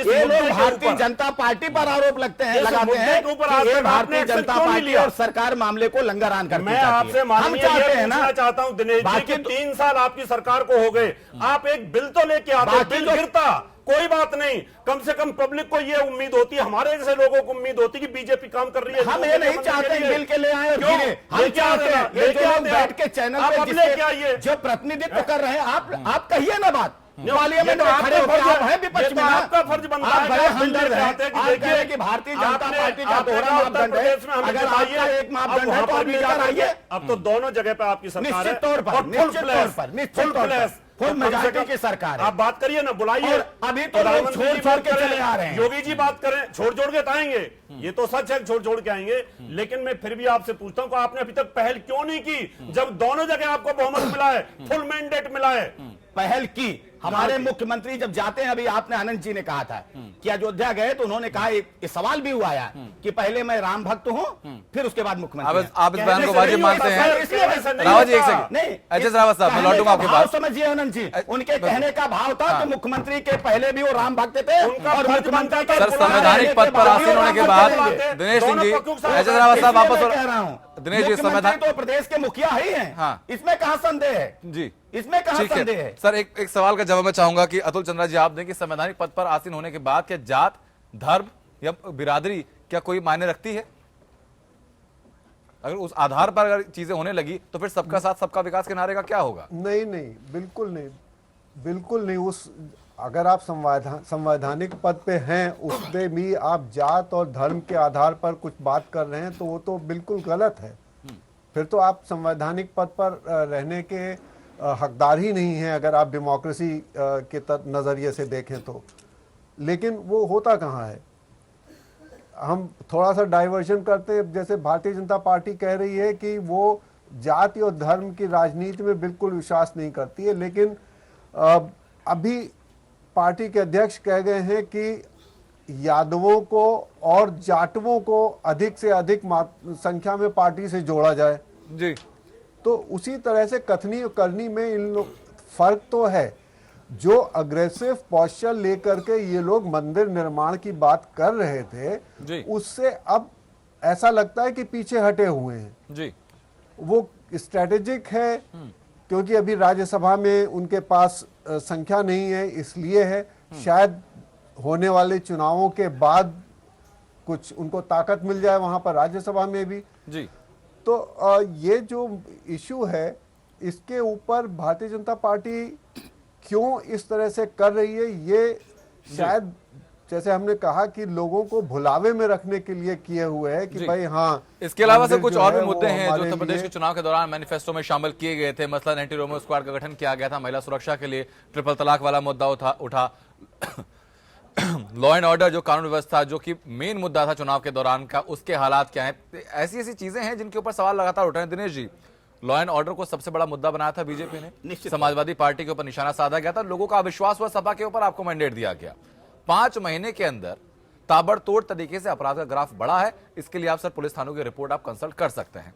S6: ये लोग भारतीय जनता पार्टी पर आरोप लगाते हैं कि भारतीय जनता पार्टी और सरकार मामले को लंगरान करती है।
S7: मैं आपसे
S6: हम चाहते हैं ना,
S7: चाहता हूं दिनेश जी कि 3 साल आपकी सरकार को हो गए, आप एक बिल तो लेके आते, बिल गिरता कोई बात नहीं, कम से कम पब्लिक को ये उम्मीद होती है, हमारे जैसे लोगों को उम्मीद होती है कि बीजेपी काम कर रही है।
S6: हम ये नहीं चाहते बिल के ले आए और गिरे। हम चाहते हैं ये जो लोग बैठ के चैनल पे जो प्रतिनिधित्व कर रहे हैं, आप कहिए ना बात, पार्लियामेंट में खड़े होकर आप हैं विपक्ष में,
S7: आपका फर्ज बनता है।
S6: बड़े हमदर्द हैं, आप कह रहे हैं कि भारतीय जनता पार्टी का दोहरा मापदंड है। अगर आपका एक मापदंड है तो आप लेकर आइए।
S7: अब तो दोनों जगह पे आपकी सरकार है,
S6: निश्चित तौर पर, निश्चित तौर पर फुल मेजॉरिटी की सरकार है।
S7: आप बात करिए ना, बुलाइए।
S6: अभी तो लोग छोड़ के चले आ रहे हैं।
S7: योगी जी बात करें, छोड़ के तो आएंगे, ये तो सच है, छोड़ के आएंगे। लेकिन मैं फिर भी आपसे पूछता हूं कि आपने अभी तक पहल क्यों नहीं की, जब दोनों जगह आपको बहुमत मिला है, फुल मैंडेट मिला है?
S6: पहल की हमारे मुख्यमंत्री जब जाते हैं, अभी आपने आनंद जी ने कहा था कि अयोध्या गए तो उन्होंने कहा, एक सवाल भी हुआ है कि पहले मैं राम भक्त हूं, फिर उसके बाद मुख्यमंत्री।
S1: आप इस बयान को वाजिब मानते हैं? रावत जी एक सेकंड, एच एस रावत साहब, मैं लौटूंगा आपके पास।
S6: समझिए आनंद जी, उनके कहने का भाव था कि मुख्यमंत्री के पहले भी वो राम भक्त थे और मुख्यमंत्री के
S1: सर संवैधानिक पद पर आसीन होने के बाद दिनेश सिंह जी, एच एस रावत साहब वापस
S6: कह रहा हूं,
S1: दिनेश जी संवैधान
S6: तो प्रदेश के मुखिया ही हैं।
S1: हाँ।
S6: इसमें कहां संदेह है
S1: जी,
S6: इसमें कहां
S1: ठीक
S6: संदेह
S1: है।
S6: है?
S1: सर एक सवाल का जवाब मैं चाहूंगा कि अतुल चंद्रा जी आप दें कि संवैधानिक पद पर आसीन होने के बाद क्या जात, धर्म या बिरादरी क्या कोई मायने रखती है? अगर उस आधार पर अगर चीजें होने लगी तो फिर सबका साथ सबका विकास के नारे का क्या होगा?
S10: नहीं, बिल्कुल नहीं। उस अगर आप संवैधानिक पद पे हैं, उसमें भी आप जात और धर्म के आधार पर कुछ बात कर रहे हैं तो वो तो बिल्कुल गलत है। फिर तो आप संवैधानिक पद पर रहने के हकदार ही नहीं हैं, अगर आप डेमोक्रेसी के नज़रिए से देखें तो। लेकिन वो होता कहाँ है? हम थोड़ा सा डाइवर्जन करते हैं। जैसे भारतीय जनता पार्टी कह रही है कि वो जाति और धर्म की राजनीति में बिल्कुल विश्वास नहीं करती है, लेकिन अभी पार्टी के अध्यक्ष कह गए हैं कि यादवों को और जाटवों को अधिक से अधिक संख्या में पार्टी से जोड़ा जाए
S1: जी।
S10: तो उसी तरह से कथनी और करनी में इन लोग फर्क तो है। जो अग्रेसिव पॉस्चर लेकर के ये लोग मंदिर निर्माण की बात कर रहे थे, उससे अब ऐसा लगता है कि पीछे हटे हुए हैं
S1: जी।
S10: वो स्ट्रेटेजिक है क्योंकि अभी राज्यसभा में उनके पास संख्या नहीं है, इसलिए है। शायद होने वाले चुनावों के बाद कुछ उनको ताकत मिल जाए वहां पर राज्यसभा में भी
S1: जी।
S10: तो ये जो इशू है, इसके ऊपर भारतीय जनता पार्टी क्यों इस तरह से कर रही है, ये शायद जैसे हमने कहा कि लोगों को भुलावे में रखने के लिए किए हुए हैं कि भाई हाँ।
S1: इसके अलावा सर
S10: मंदिर
S1: कुछ
S10: जो
S1: और
S10: है
S1: भी
S10: वो
S1: मुद्दे हैं जो
S10: हमारे
S1: उत्तर प्रदेश
S10: लिए-
S1: के चुनाव के दौरान मैनिफेस्टो में शामिल किए गए थे। मसलन एंटी रोमो स्क्वाड का गठन किया गया था, महिला सुरक्षा के लिए ट्रिपल तलाक वाला मुद्दा उठा लॉ एंड ऑर्डर जो कानून व्यवस्था जो कि मेन मुद्दा था चुनाव के दौरान का, उसके हालात क्या हैं। ऐसी चीजें हैं जिनके ऊपर सवाल लगातार उठ रहे हैं। Dinesh ji, law and order को सबसे बड़ा मुद्दा बनाया था बीजेपी ने,
S6: निश्चित
S1: समाजवादी पार्टी के ऊपर निशाना साधा गया था, लोगों का अविश्वास हुआ सपा के ऊपर, आपको मैंडेट दिया गया। 5 महीने के अंदर ताबड़तोड़ तरीके से अपराध का ग्राफ बढ़ा है। इसके लिए आप सर पुलिस थानों की रिपोर्ट आप कंसल्ट कर सकते हैं।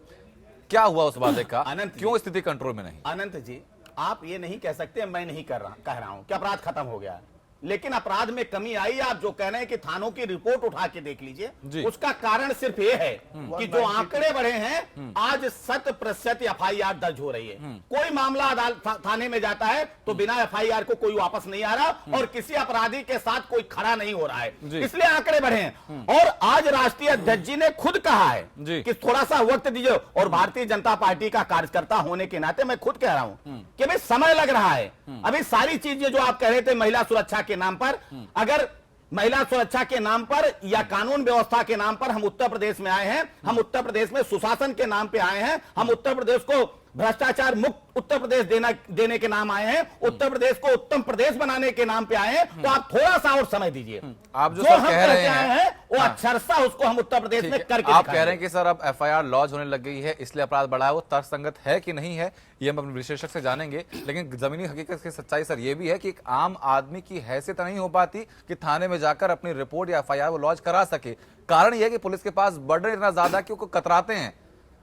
S1: क्या हुआ उस वादे का, क्यों स्थिति कंट्रोल में नहीं?
S6: अनंत जी, आप ये नहीं कह सकते मैं नहीं कह रहा हूं कि अपराध खत्म हो गया है, लेकिन अपराध में कमी आई। आप जो कह रहे हैं कि थानों की रिपोर्ट उठा के देख लीजिए, उसका कारण सिर्फ ये है कि जो आंकड़े बढ़े हैं, आज 100% एफआईआर दर्ज हो रही है। कोई मामला थाने में जाता है तो बिना एफआईआर को कोई वापस नहीं आ रहा और किसी अपराधी के साथ कोई खड़ा नहीं हो रहा है, इसलिए आंकड़े बढ़े हैं। और आज राष्ट्रीय अध्यक्ष जी ने खुद कहा है कि थोड़ा सा वक्त दीजिए, और भारतीय जनता पार्टी का कार्यकर्ता होने के नाते मैं खुद कह रहा हूं कि भाई समय लग रहा है। अभी सारी चीजें जो आप कह रहे थे महिला सुरक्षा के नाम पर, अगर महिला सुरक्षा के नाम पर या कानून व्यवस्था के नाम पर हम उत्तर प्रदेश में आए हैं, हम उत्तर प्रदेश में सुशासन के नाम पे आए हैं, हम उत्तर प्रदेश को भ्रष्टाचार मुक्त उत्तर प्रदेश देने के नाम आए हैं, उत्तर प्रदेश को उत्तम प्रदेश बनाने के नाम पे आए हैं, तो आप थोड़ा सा और समय दीजिए।
S1: आप जो हम कह रहे हैं
S6: वो अक्षरशः उसको हम उत्तर प्रदेश में करके
S1: आप कह रहे हैं कि सर अब एफआईआर लॉन्च होने लग गई है इसलिए अपराध बढ़ा है, वो तर्कसंगत है कि नहीं है ये हम अपने विशेषज्ञ से जानेंगे। लेकिन जमीनी हकीकत की सच्चाई सर ये भी है कि एक आम आदमी की हैसियत नहीं हो पाती कि थाने में जाकर अपनी रिपोर्ट या एफआईआर वो लॉन्च करा सके। कारण यह है कि पुलिस के पास बर्डन इतना ज्यादा कि वो कतराते हैं,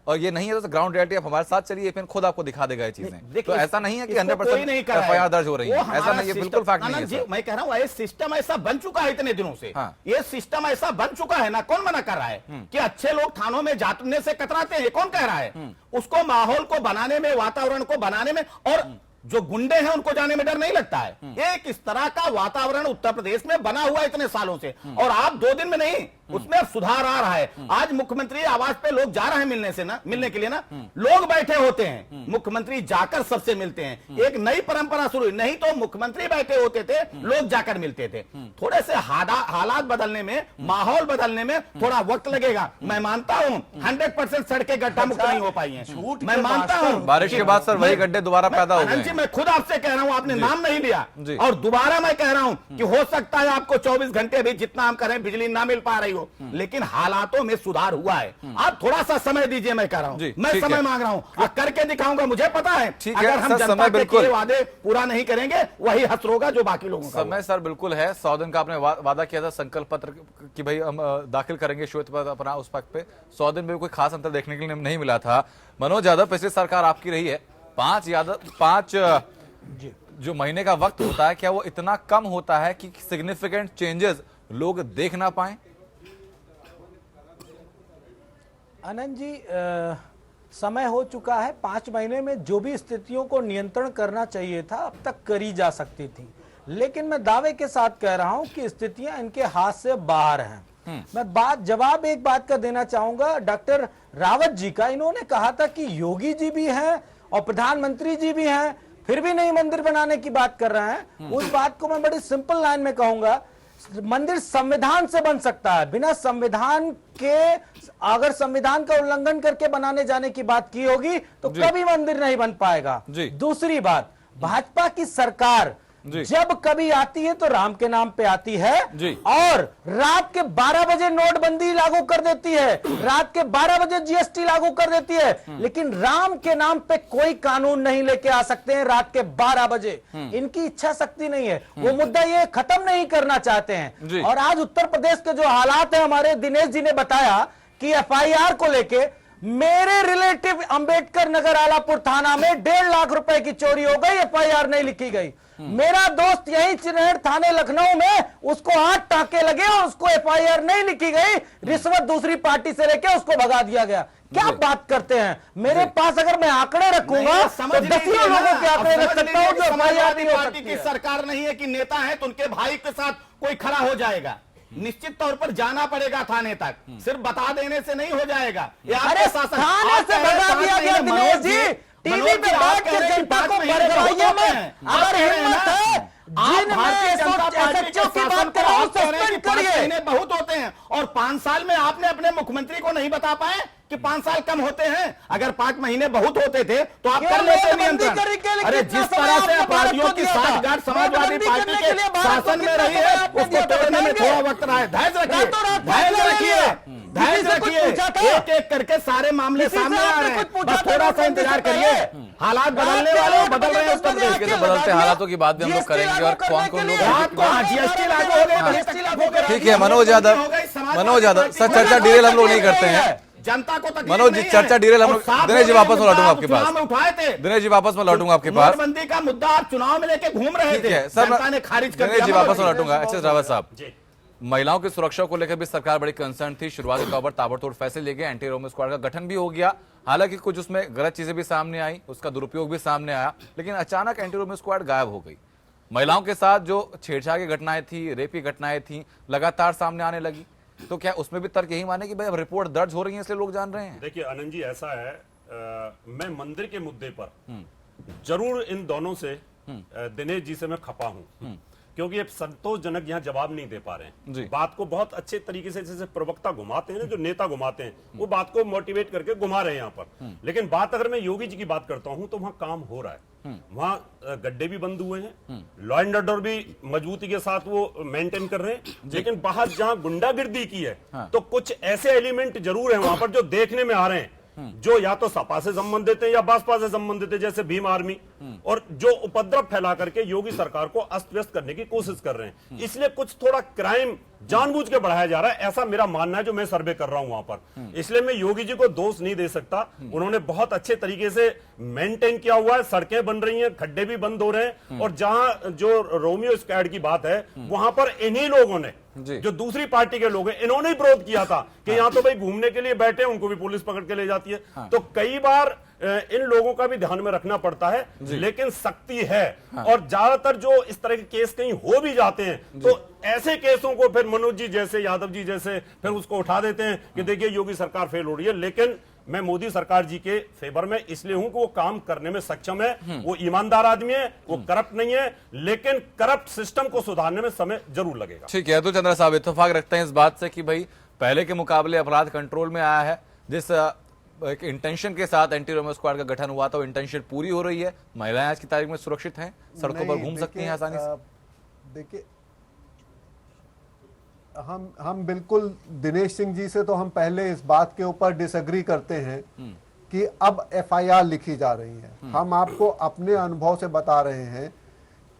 S1: और ये नहीं है तो ग्राउंड रियलिटी आप हमारे साथ चलिए, फिर खुद आपको दिखा देगा ये चीजें। तो ऐसा नहीं है कि 100% एफआईआर दर्ज हो रही है, ऐसा नहीं है, बिल्कुल फैक्ट नहीं है।
S6: मैं कह रहा हूँ ये सिस्टम ऐसा बन चुका है इतने दिनों से, ये सिस्टम ऐसा बन चुका है ना, कौन मना कर रहा है कि अच्छे लोग थानों में जाने से कतराते हैं, कौन कह रहा है? उसको माहौल को बनाने में, वातावरण को बनाने में, और जो गुंडे हैं उनको जाने में डर नहीं लगता है। एक इस तरह का वातावरण उत्तर प्रदेश में बना हुआ इतने सालों से, और आप 2 दिन में नहीं, उसमें सुधार आ रहा है। आज मुख्यमंत्री आवास पे लोग जा रहे हैं मिलने के लिए ना, लोग बैठे होते हैं, मुख्यमंत्री जाकर सबसे मिलते हैं। एक नई परंपरा शुरू हुई, नहीं तो मुख्यमंत्री बैठे होते थे, लोग जाकर मिलते थे। थोड़े से हालात बदलने में, माहौल बदलने में थोड़ा वक्त लगेगा। मैं मानता हूं 100% सड़कें गड्ढा मुक्त नहीं हो पाई हैं, मैं मानता हूं।
S1: बारिश के बाद सर वही गड्ढे दोबारा पैदा हो गए।
S6: मैं खुद आपसे कह रहा हूं, आपने नाम नहीं लिया, और दोबारा मैं कह रहा हूं कि हो सकता है आपको 24 घंटे भी जितना हम करें बिजली ना मिल पा रही हो, लेकिन हालातों में सुधार हुआ है। आप थोड़ा सा समय दीजिए, मैं कह रहा हूं, मैं समय मांग रहा हूं, और करके दिखाऊंगा। मुझे पता है अगर हम जनता के किए वादे पूरा नहीं करेंगे वही हसर होगा जो बाकी लोगों का।
S1: समय सर बिल्कुल है, 100 दिन का आपने वादा किया था संकल्प पत्र कि भाई हम दाखिल करेंगे श्वेत पत्र अपना उस पक्ष पे। 100 दिन में कोई खास अंतर देखने के लिए नहीं मिला था। मनोज यादव, पिछली सरकार आपकी रही है, 5 जो महीने का वक्त होता है, क्या वो इतना कम होता है कि सिग्निफिकेंट चेंजेस लोग देख ना पाए?
S9: आनंद जी, समय हो चुका है। 5 महीने में जो भी स्थितियों को नियंत्रण करना चाहिए था अब तक करी जा सकती थी, लेकिन मैं दावे के साथ कह रहा हूं कि स्थितियां इनके हाथ से बाहर हैं। मैं जवाब एक बात का देना चाहूंगा डॉक्टर रावत जी का। इन्होंने कहा था कि योगी जी भी हैं और प्रधानमंत्री जी भी हैं, फिर भी नहीं मंदिर बनाने की बात कर रहे हैं। उस बात को मैं बड़ी सिंपल लाइन में कहूंगा, मंदिर संविधान से बन सकता है, बिना संविधान के अगर संविधान का उल्लंघन करके बनाने जाने की बात की होगी तो कभी मंदिर नहीं बन पाएगा। दूसरी बात, भाजपा की सरकार जब कभी आती है तो राम के नाम पे आती है, और रात के 12 बजे नोटबंदी लागू कर देती है, रात के 12 बजे जीएसटी लागू कर देती है, लेकिन राम के नाम पे कोई कानून नहीं लेके आ सकते हैं रात के 12 बजे। इनकी इच्छा शक्ति नहीं है, वो मुद्दा ये खत्म नहीं करना चाहते हैं। और आज उत्तर प्रदेश के जो हालात है, हमारे दिनेश जी ने बताया कि एफआईआर को लेके मेरे रिलेटिव अंबेडकर नगर आलापुर थाना में 1.5 लाख रुपए की चोरी हो गई, एफआईआर नहीं लिखी गई। मेरा दोस्त यही चिन्हट थाने लखनऊ में, उसको 8 टाके लगे और उसको एफआईआर नहीं लिखी गई, रिश्वत दूसरी पार्टी से लेके उसको भगा दिया गया। क्या बात करते हैं? मेरे पास अगर मैं आंकड़े रखूंगा तो 10 लोगों के आंकड़े रख सकता हूं जो एफआईआर पार्टी की सरकार नहीं है कि नेता है तो उनके भाई के साथ कोई खड़ा हो जाएगा। निश्चित तौर पर जाना पड़ेगा थाने तक, सिर्फ बता देने से नहीं हो जाएगा। अरे थाने से भगा दिया गया दिनेश जी, टीवी पे बैठ के जनता को बरगलाइए में। अगर हिम्मत है
S6: आप भारतीय जनता पार्टी के शासन पर आप कह रहे हैं कि 5
S9: करिए।
S6: महीने बहुत होते हैं और 5 साल में आपने अपने मुख्यमंत्री को नहीं बता पाए कि 5 साल कम होते हैं। अगर 5 महीने बहुत होते थे तो आप कर लेते नियंत्रण। अरे जिस तरह से अपराधियों की साठगांठ समाजवादी पार्टी के शासन में रही है उसको तोड़ने में थोड़ा वक्त रहा है। धैर्य रखिए, धैर्य रखिए, धैर्य रखिए। एक एक करके सारे मामले सामने आ रहे हैं, बस थोड़ा सा इंतजार करिए। हालात बदलने वाले बदल रहे हैं उत्तर प्रदेश के।
S1: तो बदलते हालातों की बात भी हम लोग करेंगे और कौन कौन लोग
S6: रात को जीएसटी लागू हो गए।
S1: ठीक है मनोज यादव, सर चर्चा डिटेल हम लोग नहीं करते हैं।
S6: जनता को तकलीफ
S1: मनोज जी,
S6: नहीं है।
S1: चर्चा डिटेल हम
S6: और
S1: लोग,
S6: साफ
S1: दिनेश जी
S6: बोलने
S1: वापस में
S6: मुद्दा
S1: लौटूंगा
S6: आप
S1: आपके
S6: चुनाव
S1: पास।
S6: में उठाए थे।
S1: दिनेश जी वापस में लौटूंगा आपके पास।
S6: नोटबंदी का मुद्दा आप चुनाव में लेके घूम रहे
S1: ठीक
S6: थे,
S1: है सर,
S6: जनता ने खारिज कर
S1: दिनेश
S6: दिया।
S1: जी वापस में लौटूंगा। अच्छा रावत साहब, महिलाओं की सुरक्षा को लेकर भी सरकार बड़ी कंसर्न थी। शुरुआती तौर पर ताबड़तोड़ फैसले लिए गए, एंटी रोमियो स्क्वाड का गठन भी हो गया। हालांकि कुछ उसमें गलत चीजें भी सामने आई, उसका दुरुपयोग भी सामने आया, लेकिन अचानक एंटी रोमियो स्क्वाड गायब हो गई। महिलाओं के साथ जो छेड़छाड़ की घटनाएं थी, रेप की घटनाएं थी, लगातार सामने आने लगी। तो क्या उसमें भी तर्क यही माने कि भाई अब रिपोर्ट दर्ज हो रही है इसलिए लोग जान रहे हैं?
S7: देखिए आनंद जी, ऐसा है, मैं मंदिर के मुद्दे पर जरूर इन दोनों से, दिनेश जी से मैं खपा हूं, क्योंकि ये संतोषजनक यहाँ जवाब नहीं दे पा रहे हैं। बात को बहुत अच्छे तरीके से, जैसे प्रवक्ता घुमाते हैं ना, जो नेता घुमाते हैं, वो बात को मोटिवेट करके घुमा रहे हैं यहाँ पर। लेकिन बात अगर मैं योगी जी की बात करता हूं तो वहां काम हो रहा है। वहां गड्ढे भी बंद हुए हैं, लॉ एंड ऑर्डर भी मजबूती के साथ वो मेंटेन कर रहे हैं। लेकिन बाहर जहां गुंडागिर्दी की है तो कुछ ऐसे एलिमेंट जरूर है वहां पर जो देखने में आ रहे हैं, जो या तो सपा से संबंधित है या बसपा से संबंधित है, जैसे भीम आर्मी, और जो उपद्रव फैला करके योगी सरकार को अस्त व्यस्त करने की कोशिश कर रहे हैं। इसलिए कुछ थोड़ा क्राइम जानबूझ के बढ़ाया जा रहा है, ऐसा मेरा मानना है, जो मैं सर्वे कर रहा हूं वहां पर। इसलिए मैं योगी जी को दोष नहीं दे सकता। उन्होंने बहुत अच्छे तरीके से मेंटेन किया हुआ है, सड़कें बन रही हैं, खड्डे भी बंद हो रहे हैं, और जहां जो रोमियो स्क्वाड की बात है वहां पर इन्हीं लोगों ने, जो दूसरी पार्टी के लोग हैं, इन्होंने ही विरोध किया था कि यहां तो भाई घूमने के लिए बैठे, उनको भी पुलिस पकड़ के ले जाती है। तो कई बार इन लोगों का भी ध्यान में रखना पड़ता है, लेकिन सख्ती है। और ज्यादातर जो इस तरह के केस कहीं हो भी जाते हैं तो ऐसे केसों को फिर मनोज जी जैसे, यादव जी जैसे, फिर उसको उठा देते हैं कि देखिए योगी सरकार फेल हो रही है। लेकिन मैं मोदी सरकार जी के फेवर में इसलिए हूं कि वो काम करने में सक्षम है, वो ईमानदार आदमी है, वो करप्ट नहीं है, लेकिन करप्ट सिस्टम को सुधारने में समय जरूर लगेगा।
S1: ठीक है, तो चंद्रा साहब इत्तेफाक रखते हैं इस बात से कि भाई पहले के मुकाबले अपराध कंट्रोल में आया है। जिस एक इंटेंशन के साथ एंटी रोमियो स्क्वाड का गठन हुआ था, वो इंटेंशन पूरी हो रही है। महिलाएं आज की तारीख में सुरक्षित हैं, सड़कों पर घूम सकती हैं आसानी से।
S10: देखिए, हम बिल्कुल दिनेश सिंह जी से तो हम पहले इस बात के ऊपर डिसएग्री करते हैं कि अब एफआईआर लिखी जा रही है। हम आपको अपने अनुभव से बता रहे हैं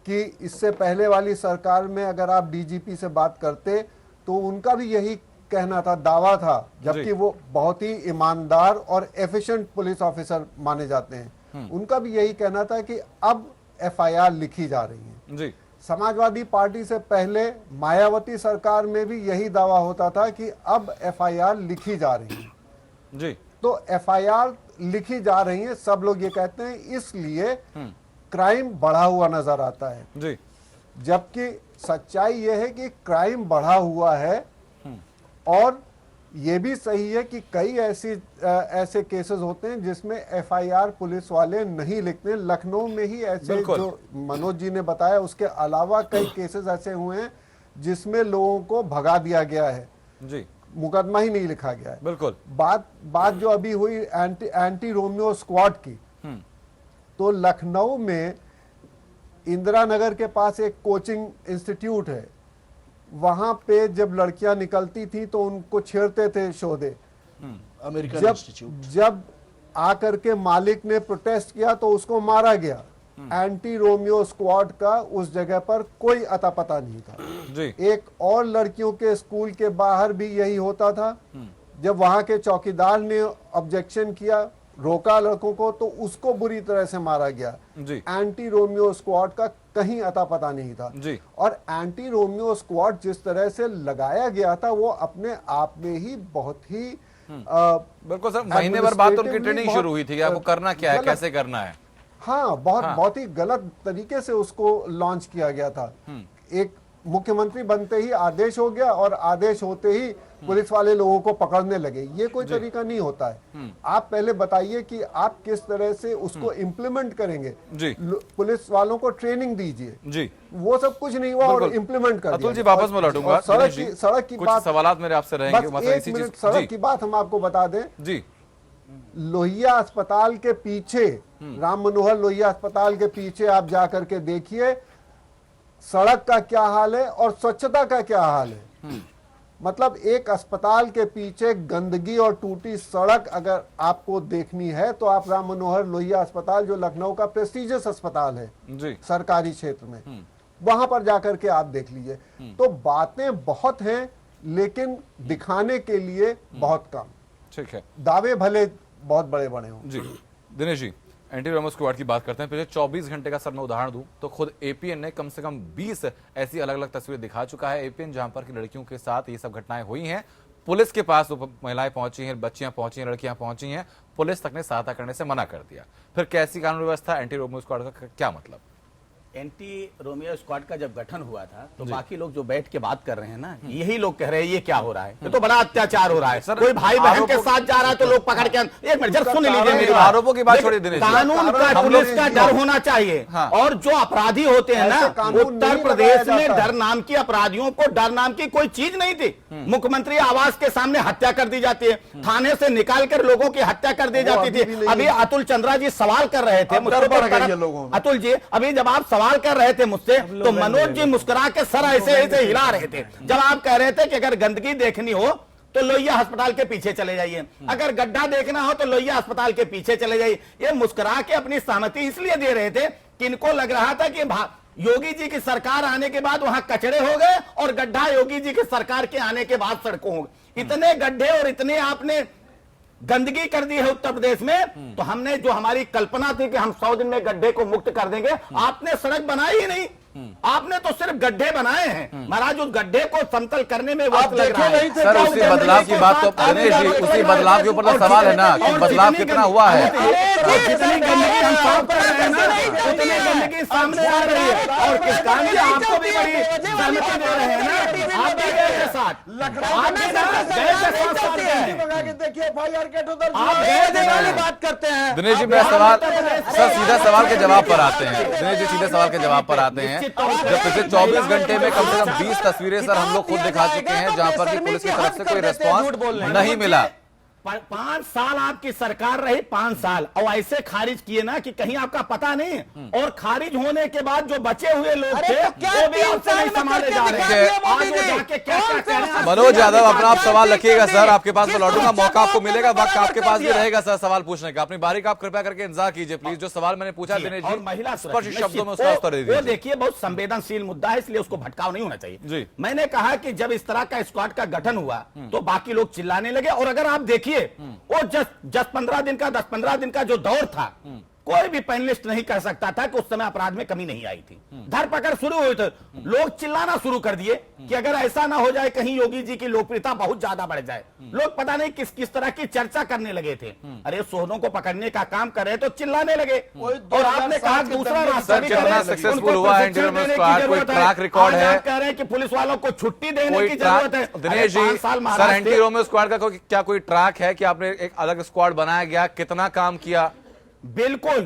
S10: कि इससे पहले वाली सरकार में अगर आप डीजीपी से बात करते तो उनका भी यही कहना था, दावा था, जबकि वो बहुत ही ईमानदार और एफिशिएंट पुलिस ऑफिसर माने जाते हैं। उनका भी यही कहना था कि अब एफआईआर लिखी जा रही है।
S1: जी।
S10: समाजवादी पार्टी से पहले मायावती सरकार में भी यही दावा होता था कि अब एफआईआर लिखी जा रही है।
S1: जी।
S10: तो एफआईआर लिखी जा रही है, सब लोग ये कहते हैं, इसलिए क्राइम बढ़ा हुआ नजर आता है।
S1: जी।
S10: जबकि सच्चाई यह है कि क्राइम बढ़ा हुआ है, और ये भी सही है कि कई ऐसे केसेस होते हैं जिसमें एफआईआर पुलिस वाले नहीं लिखते। लखनऊ में ही ऐसे जो मनोज जी ने बताया, उसके अलावा कई केसेस ऐसे हुए हैं जिसमें लोगों को भगा दिया गया है,
S1: जी,
S10: मुकदमा ही नहीं लिखा गया है।
S1: बिल्कुल।
S10: बात जो अभी हुई एंटी रोमियो स्क्वाड की, तो लखनऊ में इंदिरा नगर के पास एक कोचिंग इंस्टीट्यूट है, वहां पे जब लड़कियां निकलती थी तो उनको छेड़ते थे शोधे। जब आकर के मालिक ने प्रोटेस्ट किया तो उसको मारा गया। एंटी रोमियो स्क्वाड का उस जगह पर कोई अता पता नहीं था।
S1: जी।
S10: एक और लड़कियों के स्कूल के बाहर भी यही होता था। जब वहां के चौकीदार ने ऑब्जेक्शन किया, रोका लड़कों को, तो उसको बुरी तरह से मारा गया।
S1: जी।
S10: एंटी रोमियो स्क्वाड का कहीं अता पता नहीं था।
S1: जी।
S10: और एंटी रोमियो स्क्वाड जिस तरह से लगाया गया था वो अपने आप में ही बहुत ही
S1: बिल्कुल सर, महीने भर बाद उनकी ट्रेनिंग शुरू हुई थी कि आपको करना क्या है, कैसे करना है।
S10: हाँ, बहुत ही गलत तरीके से उसको लॉन्च किया गया था। एक मुख्यमंत्री बनते ही आदेश हो गया और आदेश होते ही पुलिस वाले लोगों को पकड़ने लगे। ये कोई तरीका नहीं होता है। आप पहले बताइए कि आप किस तरह से उसको इम्प्लीमेंट करेंगे।
S1: जी।
S10: पुलिस वालों को ट्रेनिंग दीजिए
S1: जी,
S10: वो सब कुछ नहीं हुआ और इम्प्लीमेंट कर
S1: अतुल जी
S10: दिया।
S1: वापस मैं लौटूंगा।
S10: सड़क की
S1: कुछ
S10: बात,
S1: सवालात मेरे आपसे रहेंगे,
S10: बस
S1: मतलब
S10: एक
S1: इसी
S10: मिनट
S1: चीज
S10: सड़क
S1: जी
S10: की बात हम आपको बता दें।
S1: जी
S10: लोहिया अस्पताल के पीछे, राम मनोहर लोहिया अस्पताल के पीछे आप जाकर के देखिए सड़क का क्या हाल है और स्वच्छता का क्या हाल है। मतलब एक अस्पताल के पीछे गंदगी और टूटी सड़क अगर आपको देखनी है तो आप राम मनोहर लोहिया अस्पताल, जो लखनऊ का प्रेस्टिजियस अस्पताल है
S1: जी
S10: सरकारी क्षेत्र में, वहां पर जाकर के आप देख लीजिए। तो बातें बहुत हैं लेकिन दिखाने के लिए बहुत कम।
S1: ठीक है
S10: दावे भले बहुत बड़े बड़े हों।
S1: जी। दिनेश जी, एंटी रोमो स्क्वाड की बात करते हैं। पिछले 24 घंटे का सर मैं उदाहरण दूं तो खुद एपीएन ने कम से कम 20 ऐसी अलग अलग तस्वीरें दिखा चुका है। एपीएन जहां पर की लड़कियों के साथ ये सब घटनाएं हुई हैं, पुलिस के पास महिलाएं पहुंची हैं, बच्चियां पहुंची हैं, लड़कियां पहुंची हैं, पुलिस तक ने सहायता करने से मना कर दिया। फिर कैसी कानून व्यवस्था? एंटी रोमो स्क्वाड का क्या मतलब?
S6: एंटी रोमियो स्क्वाड का जब गठन हुआ था तो बाकी लोग जो बैठ के बात कर रहे हैं ना, यही लोग कह रहे हैं ये क्या हो रहा है, ये तो बड़ा अत्याचार हो रहा है। कोई भाई बहन के साथ जा रहा है तो लोग पकड़ के, एक मिनट जरा सुन लीजिए मेरी बात।
S1: आरोपों की बात छोड़िए दिनेश जी।
S6: कानून का, पुलिस का डर होना चाहिए। और जो अपराधी होते हैं ना, उत्तर प्रदेश में डर नाम की, अपराधियों को डर नाम की कोई चीज नहीं थी। मुख्यमंत्री आवास के सामने हत्या कर दी जाती है, थाने से निकाल कर लोगों की हत्या कर दी जाती थी। अभी अतुल चंद्रा जी सवाल कर रहे थे अतुल जी, अभी जब आप सवाल कर रहे थे मुझसे तो मनोज जी मुस्कुरा के सर ऐसे ऐसे हिला रहे थे जब आप कह रहे थे कि अगर गंदगी देखनी हो तो लोहिया अस्पताल के पीछे चले जाइए, अगर गड्ढा देखना हो तो लोहिया अस्पताल के पीछे चले जाइए। ये मुस्कुरा के अपनी सहमति इसलिए दे रहे थे कि इनको लग रहा था कि योगी जी की सरकार आने के बाद वहां कचड़े हो गए और गड्ढा योगी जी की सरकार के आने के बाद सड़कों हो गए। इतने गड्ढे और इतने आपने गंदगी कर दी है उत्तर प्रदेश में, तो हमने जो हमारी कल्पना थी कि हम 100 दिन में गड्ढे को मुक्त कर देंगे, आपने सड़क बनाई ही नहीं। आपने तो सिर्फ गड्ढे बनाए हैं महाराज। उस गड्ढे को समतल करने में वक्त लग रहा है।
S1: सर उसी बदलाव की बात तो दिनेश जी, उसी बदलाव के ऊपर तो सवाल है ना कि बदलाव कितना हुआ है।
S6: जितनी गंदगी हम साफ कर रहे हैं ना, उतनी गंदगी सामने आ रही है। और किसान जी आपको भी बड़ी सहमति दे रहे हैं ना, आप भी गए के साथ, आप भी गए के साथ
S8: देखिए
S6: आप गए वाली बात करते हैं।
S1: दिनेश जी मेरा सवाल सर सीधा सवाल के जवाब पर आते हैं। दिनेश जी सीधे सवाल के जवाब पर आते हैं। जब पिछले 24 घंटे में कम से कम 20 तस्वीरें सर हम लोग खुद दिखा चुके हैं जहां पर कि पुलिस की तरफ से कोई रिस्पॉन्स नहीं मिला।
S6: 5 साल आपकी सरकार रही, 5 साल, और ऐसे खारिज किए ना कि कहीं आपका पता नहीं। और खारिज होने के बाद जो बचे हुए लोग थे वो भी आपसे नहीं संभाले जा रहे हैं।
S1: मनोज यादव अपना आप सवाल रखिएगा सर, आपके पास मैं लौटूंगा, मौका आपको मिलेगा, वक्त आपके पास भी रहेगा सर सवाल पूछने का। अपनी बारी का आप कृपया करके इंतजार कीजिए प्लीज। जो सवाल मैंने पूछा दिनेश जी,
S6: महिला
S1: स्पष्ट शब्दों में उसका उत्तर दे दीजिए।
S6: देखिए बहुत संवेदनशील मुद्दा है, इसलिए उसको भटकाव नहीं होना चाहिए
S1: जी।
S6: मैंने कहा कि जब इस तरह का स्क्वाड का गठन हुआ तो बाकी लोग चिल्लाने लगे। और अगर आप देखिए वो 10-15 दिन का जो दौर था, कोई भी पैनलिस्ट नहीं कह सकता था कि उस समय अपराध में कमी नहीं आई थी। धरपकड़ शुरू हुई तो लोग चिल्लाना शुरू कर दिए कि अगर ऐसा ना हो जाए कहीं योगी जी की लोकप्रियता बहुत ज्यादा बढ़ जाए। लोग पता नहीं किस किस तरह की चर्चा करने लगे थे। अरे सोनों को पकड़ने का काम कर रहे तो चिल्लाने लगे। और आपने कहा दूसरा रास्ता भी
S1: कितना सक्सेसफुल हुआ है एंटी रोमो स्क्वाड, कोई ट्रैक रिकॉर्ड है?
S6: कह रहे हैं कि पुलिस वालों को छुट्टी देने की जरूरत है।
S1: दिनेश जी सर एंटी रोमो स्क्वाड का क्या कोई ट्रैक है कि आपने एक अलग स्क्वाड बनाया गया, कितना काम किया?
S6: बिल्कुल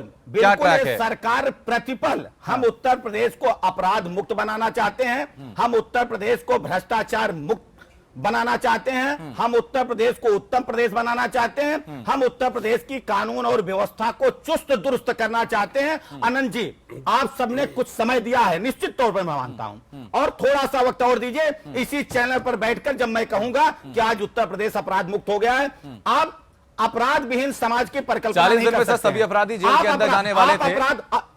S6: सरकार प्रतिपल हम उत्तर प्रदेश को अपराध मुक्त बनाना चाहते हैं, हम उत्तर प्रदेश को भ्रष्टाचार मुक्त बनाना चाहते हैं, हम उत्तर प्रदेश को उत्तम प्रदेश बनाना चाहते हैं, हम उत्तर प्रदेश की कानून और व्यवस्था को चुस्त दुरुस्त करना चाहते हैं। अनंत जी आप सबने कुछ समय दिया है, निश्चित तौर पर मैं मानता हूं, और थोड़ा सा वक्त और दीजिए। इसी चैनल पर बैठकर जब मैं कहूंगा कि आज उत्तर प्रदेश अपराध मुक्त हो गया है, आप अपराध विहीन समाज की परिकल्पना
S1: 40 दिन में सर सभी अपराधी जेल के अंदर जाने वाले थे।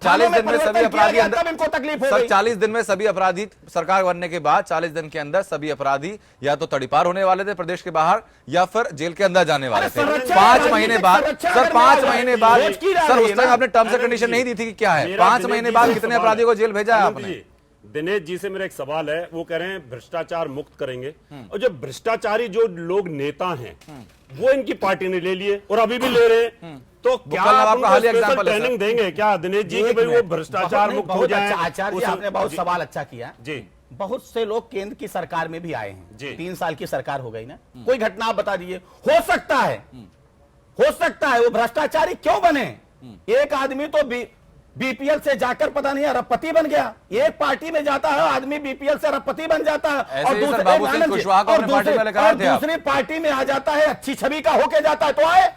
S1: 40 दिन में सभी अपराधी अंदर,
S6: इनको तकलीफ हो
S1: सर
S6: गई।
S1: 40 दिन में सभी अपराधी सरकार बनने के बाद 40 दिन के अंदर सभी अपराधी या तो तड़ीपार होने वाले थे प्रदेश के बाहर या फिर जेल के अंदर जाने वाले थे। 5 महीने बाद सर 5 महीने बाद सर उस टाइम आपने टर्म्स एंड कंडीशन नहीं दी थी कि क्या है? 5 महीने बाद कितने अपराधियों को जेल भेजा है आपने?
S7: दिनेश जी से मेरा एक सवाल है, वो कह रहे हैं भ्रष्टाचार मुक्त करेंगे, और जो भ्रष्टाचारी जो लोग नेता हैं वो इनकी पार्टी ने ले लिए और अभी भी ले रहे हैं, तो क्या आप स्पेशल ट्रेनिंग देंगे क्या दिनेश जी कि भाई वो भ्रष्टाचार मुक्त हो जाए?
S6: आचार्य जी आपने बहुत सवाल अच्छा किया
S7: जी।
S6: बहुत से लोग केंद्र की सरकार में भी आए हैं
S7: जी।
S6: 3 साल की सरकार हो गई ना, कोई घटना आप बता दीजिए। हो सकता है वो भ्रष्टाचारी क्यों बने? एक आदमी तो बीपीएल से जाकर पता नहीं अरबपति बन गया। एक पार्टी में जाता है आदमी बीपीएल से अरबपति बन जाता है,
S1: ऐसे ही सर बाबू सिंह कुशवाहा को अपने पार्टी में लेकर आए थे आप।
S6: दूसरी पार्टी में आ जाता है, अच्छी छवि का होके जाता है तो आए।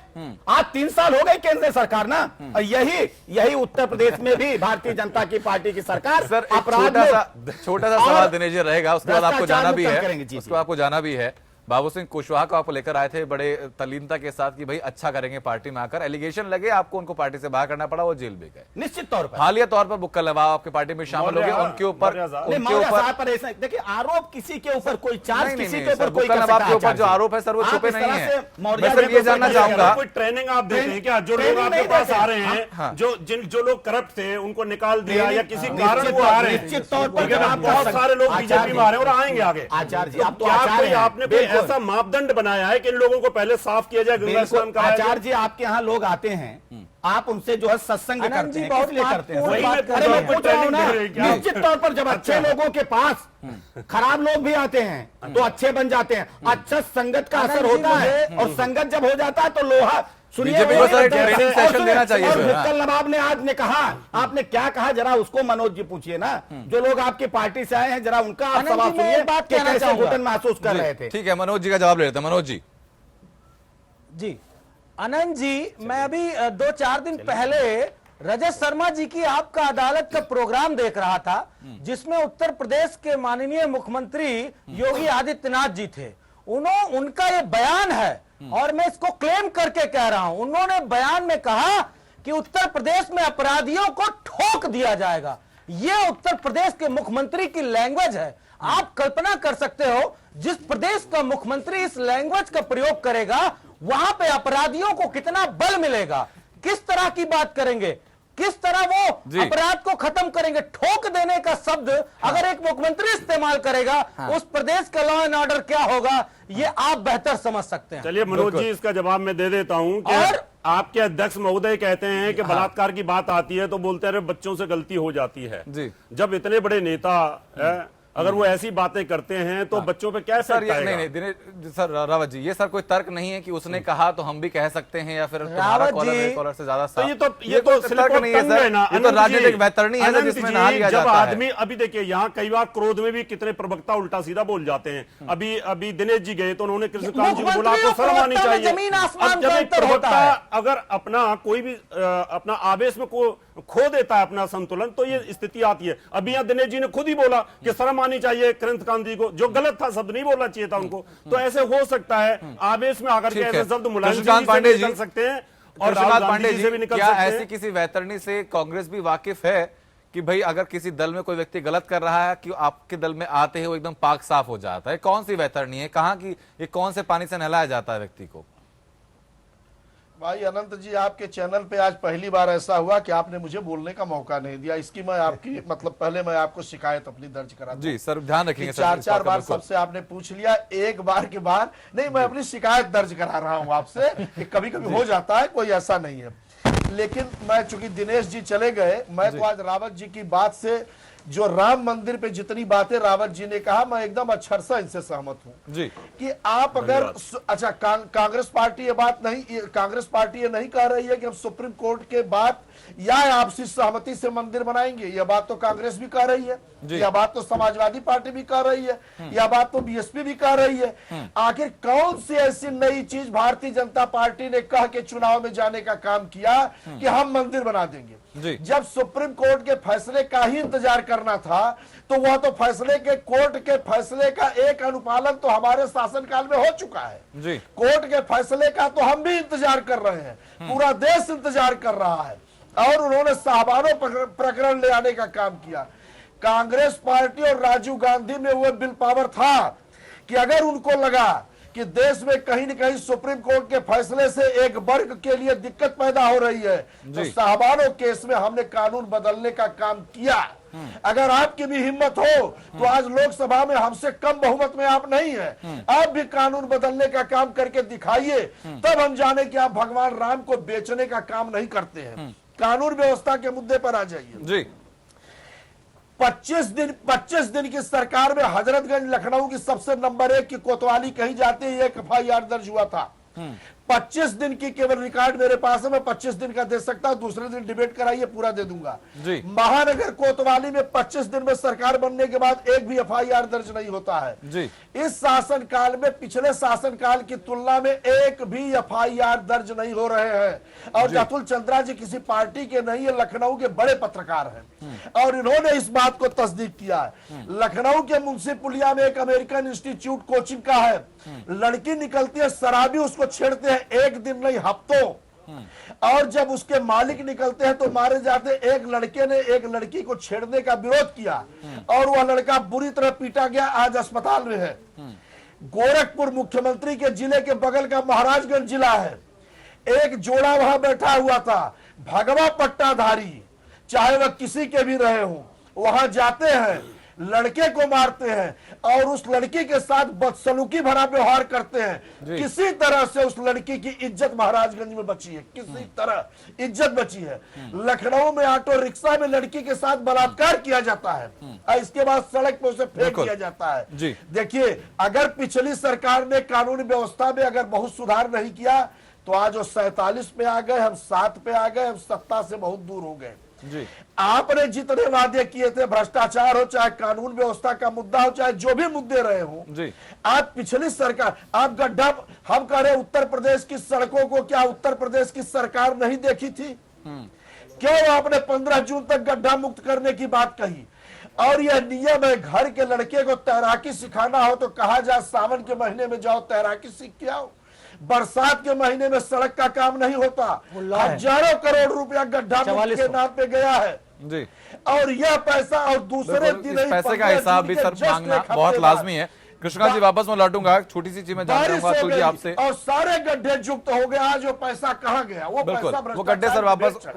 S6: आज 3 साल हो गए केंद्र सरकार ना, और यही उत्तर प्रदेश में भी भारतीय जनता की पार्टी की सरकार
S1: सर एक
S6: अपराध
S1: छोटा सा सवाल दिनेश जी रहेगा, उसके बाद आपको जाना भी
S6: भ्रष्टाचार
S1: है,
S6: करेंगे। जी,
S1: उसको आपको जाना भी है। बाबू सिंह कुशवाहा को आप लेकर आए थे बड़े तल्लीनता के साथ कि भाई अच्छा करेंगे पार्टी में आकर, एलिगेशन लगे आपको उनको पार्टी से बाहर करना पड़ा, वो जेल भी गए।
S6: निश्चित तौर पर
S1: हालिया तौर पर बुक्का लवाब आपके पार्टी में शामिल हो गए, उनके ऊपर
S6: देखिए आरोप किसी के ऊपर कोई चार्ज किसी के ऊपर कोई
S1: बुक्का लवाब के ऊपर जो आरोप है सर वो छुपे नहीं है। मैं सिर्फ ये जानना चाहूंगा,
S7: कोई ट्रेनिंग आप देते हैं क्या? जो लोग आपके पास आ रहे हैं, जो लोग करप्ट थे उनको निकाल दिया या किसी कारण वो आ रहे हैं,
S6: निश्चित तौर पर
S7: बहुत सारे लोग बीजेपी में आ रहे हैं और आएंगे आगे।
S6: आचार्य जी आप तो
S7: क्या
S6: आचार्य हैं।
S7: आपने कोई ऐसा मापदंड बनाया है कि इन लोगों को पहले साफ किया जाए?
S6: बिल्कुल आचार्य जी, आपके यहाँ लोग आते हैं, आप उनसे जो है सत्संग करते हैं, किस लिए करते हैं?
S7: वही मैं
S6: अरे मैं पूछ रहा हूं ना,
S7: ट्रेनिंग दे रहे हैं क्या?
S6: निश्चित तौर पर जब अच्छे लोगों के पास खराब लोग भी आते हैं तो अच्छे बन जाते हैं। अच्छा संगत का असर होता है, और संगत जब हो जाता है तो लोहा
S1: बीजेपी को सर ट्रेनिंग सेशन देना चाहिए।
S6: बुक्कल नवाब ने आज ने कहा, आपने क्या कहा जरा उसको मनोज जी पूछिए ना, जो लोग आपकी पार्टी से आए हैं जरा उनका आप सवाल सुनिए कि कैसे घुटन महसूस कर रहे थे।
S1: ठीक है, मनोज जी का जवाब ले लेते हैं। मनोज जी।
S9: जी अनंत जी, मैं अभी 2-4 दिन पहले रजत शर्मा जी की आपका अदालत का प्रोग्राम देख रहा था, जिसमें उत्तर प्रदेश के माननीय मुख्यमंत्री योगी आदित्यनाथ जी थे। उनका ये बयान है और मैं इसको क्लेम करके कह रहा हूं। उन्होंने बयान में कहा कि उत्तर प्रदेश में अपराधियों को ठोक दिया जाएगा। ये उत्तर प्रदेश के मुख्यमंत्री की लैंग्वेज है। आप कल्पना कर सकते हो, जिस प्रदेश का मुख्यमंत्री इस लैंग्वेज का प्रयोग करेगा वहां पे अपराधियों को कितना बल मिलेगा, किस तरह की बात करेंगे, किस तरह वो अपराध को खत्म करेंगे। ठोक देने का शब्द अगर एक मुख्यमंत्री इस्तेमाल करेगा, उस प्रदेश का लॉ एंड ऑर्डर क्या होगा ये आप बेहतर समझ सकते हैं।
S7: चलिए मनोज जी, इसका जवाब मैं दे देता हूं कि
S6: और
S7: आपके अध्यक्ष महोदय कहते हैं कि बलात्कार की बात आती है तो बोलते हैं बच्चों से गलती हो जाती है जी। जब इतने बड़े नेता अगर वो ऐसी बातें करते हैं तो बच्चों पे क्या
S1: सर नहीं सर रावत जी, ये सर कोई तर्क नहीं है कि उसने कहा तो हम भी कह सकते हैं या फिर तुम्हारा कॉलर से ज्यादा
S7: तो ये तो
S1: तर्क नहीं है सर, ये तो राजनीतिक वैतरणी है जिसमें नहा लिया जाता है।
S7: आदमी अभी देखिए यहाँ कई बार क्रोध में भी कितने प्रवक्ता उल्टा सीधा बोल जाते हैं। अभी दिनेश जी गए तो उन्होंने कृष्णकांत जी को बोला तो शर्म आनी चाहिए। प्रवक्ता अगर अपना कोई भी अपना आवेश में खो देता है अपना संतुलन तो ये स्थिति आती है। अभी यहाँ दिनेश जी ने खुद ही बोला कि शर्म आनी चाहिए कृष्णकांत जी को, जो गलत था, शब्द नहीं बोलना चाहिए था उनको। तो ऐसे हो सकता है आवेश में आकर के ऐसे शब्द मुलायम
S1: पांडे
S7: निकल सकते हैं
S1: और राहुल पांडे जी से भी निकल सकते हैं। क्या ऐसी किसी वैतरणी से कांग्रेस भी वाकिफ है कि भाई अगर किसी दल में कोई व्यक्ति गलत कर रहा है कि आपके दल में आते ही वो एकदम पाक साफ हो जाता है? कौन सी वैतरणी है, कहां की, ये कौन से पानी से नहलाया जाता है व्यक्ति को?
S8: भाई अनंत जी, आपके चैनल पे आज पहली बार ऐसा हुआ कि आपने मुझे बोलने का मौका नहीं दिया। इसकी मैं आपकी मतलब पहले मैं आपको शिकायत अपनी दर्ज करा दूं।
S1: जी सर, ध्यान रखिएगा।
S8: 4 बार सबसे आपने पूछ लिया, एक बार के बाद नहीं। मैं अपनी शिकायत दर्ज करा रहा हूं आपसे कि कभी कभी हो जाता है, कोई ऐसा नहीं है। लेकिन मैं चूंकि दिनेश जी चले गए, मैं तो आज रावत जी की बात से, जो राम मंदिर पे जितनी बातें रावत जी ने कहा, मैं एकदम अक्षरशः इनसे सहमत हूं जी कि आप अगर अच्छा कांग्रेस पार्टी ये बात नहीं, कांग्रेस पार्टी ये नहीं कह रही है कि हम सुप्रीम कोर्ट के बाद या आपसी सहमति से मंदिर बनाएंगे। यह बात तो कांग्रेस भी कह रही है, यह बात तो समाजवादी पार्टी भी कह रही है, यह बात तो बीएसपी भी कह रही है। आखिर कौन सी ऐसी नई चीज भारतीय जनता पार्टी ने कह के चुनाव में जाने का काम किया कि हम मंदिर बना देंगे? जब सुप्रीम कोर्ट के फैसले का ही इंतजार करना था तो वह तो फैसले के, कोर्ट के फैसले का एक अनुपालन तो हमारे शासनकाल में हो चुका है जी। कोर्ट के फैसले का तो हम भी इंतजार कर रहे हैं, पूरा देश इंतजार कर रहा है। और उन्होंने साहबानों प्रकरण ले आने का काम किया। कांग्रेस पार्टी और राजीव गांधी में वो बिल पावर था कि अगर उनको लगा कि देश में कहीं न कहीं सुप्रीम कोर्ट के फैसले से एक वर्ग के लिए दिक्कत पैदा हो रही है तो साहबानों केस में हमने कानून बदलने का काम किया। अगर आपकी भी हिम्मत हो तो आज लोकसभा में हमसे कम बहुमत में आप नहीं है, आप भी कानून बदलने का काम करके दिखाइए, तब हम जाने कि आप भगवान राम को बेचने का काम नहीं करते हैं। कानून व्यवस्था के मुद्दे पर आ जाइए जी। 25 दिन की सरकार में हजरतगंज लखनऊ की सबसे नंबर 1 की कोतवाली कही जाती है, एक FIR दर्ज हुआ था। 25 दिन की केवल रिकॉर्ड मेरे पास है, मैं 25 दिन का दे सकता हूं, दूसरे दिन डिबेट कराइए, पूरा दे दूंगा।
S1: जी।
S8: महानगर कोतवाली में 25 दिन में सरकार बनने के बाद एक भी FIR दर्ज नहीं होता है।
S1: जी।
S8: इस शासन काल में पिछले शासन काल की तुलना में एक भी FIR दर्ज नहीं हो रहे हैं। और अतुल चंद्रा जी किसी पार्टी के नहीं है, लखनऊ के बड़े पत्रकार हैं और इन्होंने इस बात को तस्दीक किया है। लखनऊ के मुंशी पुलिया में एक अमेरिकन इंस्टीट्यूट कोचिंग का है, लड़की निकलती है, शराबी उसको छेड़ते हैं, एक दिन नहीं हफ्तों, और जब उसके मालिक निकलते हैं तो मारे जाते हैं। एक लड़के ने एक लड़की को छेड़ने का विरोध किया और वह लड़का बुरी तरह पीटा गया, आज अस्पताल में है। गोरखपुर मुख्यमंत्री के जिले के बगल का महाराजगंज जिला है, एक जोड़ा वहां बैठा हुआ था, भगवा पट्टाधारी, चाहे वह किसी के भी रहे हो, वहां जाते हैं, लड़के को मारते हैं और उस लड़की के साथ बदसलूकी भरा व्यवहार करते हैं। किसी तरह से उस लड़की की इज्जत महाराजगंज में बची है, किसी तरह इज्जत बची है। लखनऊ में ऑटो रिक्शा में लड़की के साथ बलात्कार किया जाता है और इसके बाद सड़क पे उसे फेंक दिया जाता है। देखिए, अगर पिछली सरकार ने कानून व्यवस्था में अगर बहुत सुधार नहीं किया तो आज वो 47 पे आ गए, हम 7 पे आ गए, हम सत्ता से बहुत दूर हो गए।
S1: जी।
S8: आपने जितने वादे किए थे, भ्रष्टाचार हो, चाहे कानून व्यवस्था का मुद्दा हो, चाहे जो भी मुद्दे रहे हो,
S1: जी।
S8: आप पिछली सरकार, आप गड्ढा, हम कह रहे उत्तर प्रदेश की सड़कों को क्या उत्तर प्रदेश की सरकार नहीं देखी थी? क्यों आपने 15 जून तक गड्ढा मुक्त करने की बात कही? और यह नियम है, घर के लड़के को तैराकी सिखाना हो तो कहा जाए सावन के महीने में जाओ तैराकी सीख के आओ, बरसात के महीने में सड़क का काम नहीं होता। हजारों करोड़ रुपया गड्ढा के नाम पे गया है
S1: जी।
S8: और यह पैसा और दूसरे दिन
S1: इस पैसे का हिसाब भी सर मांगना बहुत लाजमी है। कृष्णकांत जी, वापस मैं लौटूंगा, छोटी सी चीज में जानना चाहूंगा अतुल जी आपसे।
S8: और सारे गड्ढे युक्त हो गए, आज वो पैसा कहाँ गया? वो
S1: बिल्कुल,
S8: पैसा
S1: वो गड्ढे सर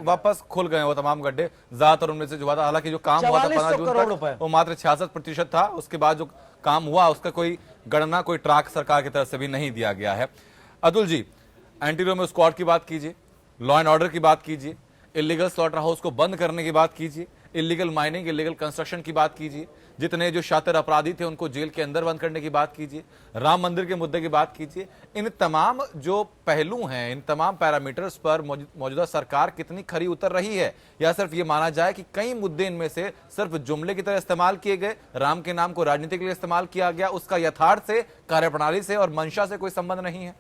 S1: वापस खुल गए, वो तमाम गड्ढे, ज्यादातर उनमें से जो हुआ था, हालांकि जो काम हुआ था 15 जून तक वो मात्र 66% था, उसके बाद जो काम हुआ उसका कोई गणना, कोई ट्रैक सरकार की तरफ से भी नहीं दिया गया है। Atul ji, anti Romeo squad की बात कीजिए, लॉ एंड ऑर्डर की बात कीजिए, इलीगल स्लॉटर हाउस को बंद करने की बात कीजिए, इलीगल माइनिंग, इलीगल कंस्ट्रक्शन की बात कीजिए, जितने जो शातिर अपराधी थे उनको जेल के अंदर बंद करने की बात कीजिए, राम मंदिर के मुद्दे की बात कीजिए। इन तमाम जो पहलू हैं, इन तमाम पैरामीटर्स पर मौजूदा सरकार कितनी खरी उतर रही है, या सिर्फ ये माना जाए कि कई मुद्दे इनमें से सिर्फ जुमले की तरह इस्तेमाल किए गए, राम के नाम को राजनीति के लिए इस्तेमाल किया गया, उसका यथार्थ से, कार्यप्रणाली से और मंशा से कोई संबंध नहीं है?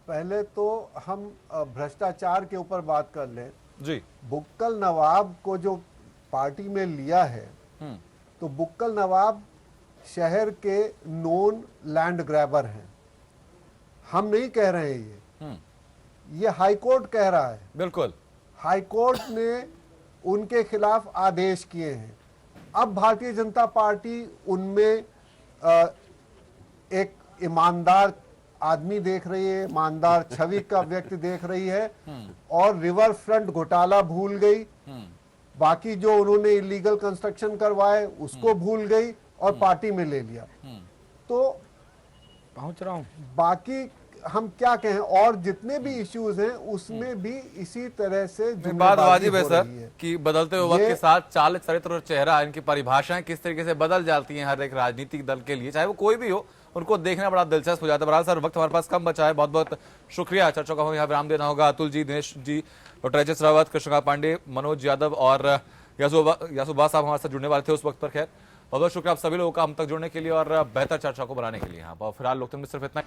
S10: पहले तो हम भ्रष्टाचार के ऊपर बात कर लें
S1: जी।
S10: बुक्कल नवाब को जो पार्टी में लिया है, तो बुक्कल नवाब शहर के नोन लैंड ग्रैबर हैं। हम नहीं कह रहे हैं, ये हाई कोर्ट कह रहा है।
S1: बिल्कुल, हाई
S10: कोर्ट ने उनके खिलाफ आदेश किए हैं। अब भारतीय जनता पार्टी उनमें एक ईमानदार आदमी देख रही है, ईमानदार छवि का व्यक्ति देख रही है और रिवर फ्रंट घोटाला भूल गई, बाकी जो उन्होंने इलीगल कंस्ट्रक्शन करवाए उसको भूल गई और पार्टी में ले लिया। तो
S9: पहुंच रहा हूं,
S10: बाकी हम क्या कहें, और जितने भी इश्यूज हैं उसमें भी इसी तरह से
S1: बात वाजिब है सर कि बदलते हुए वक्त के साथ चाल, चरित्र और चेहरा, इनकी परिभाषाएं किस तरीके से बदल जाती हैं हर एक राजनीतिक दल के लिए, चाहे वो कोई भी हो, उनको देखना बड़ा दिलचस्प हो जाता है। बहरहाल सर, वक्त हमारे पास कम बचा है, बहुत बहुत शुक्रिया। चर्चा का यहाँ विराम देना होगा। Atul ji, Dinesh ji, doctor HS. रावत, कृष्णकांत पांडे, मनोज यादव और यासुबा साहब हमारे साथ जुड़ने वाले थे उस वक्त पर। खैर, बहुत बहुत शुक्रिया आप सभी लोगों का हम तक जुड़ने के लिए और बेहतर चर्चा को बनाने के लिए। यहाँ फिलहाल लोकतंत्र में सिर्फ इतना।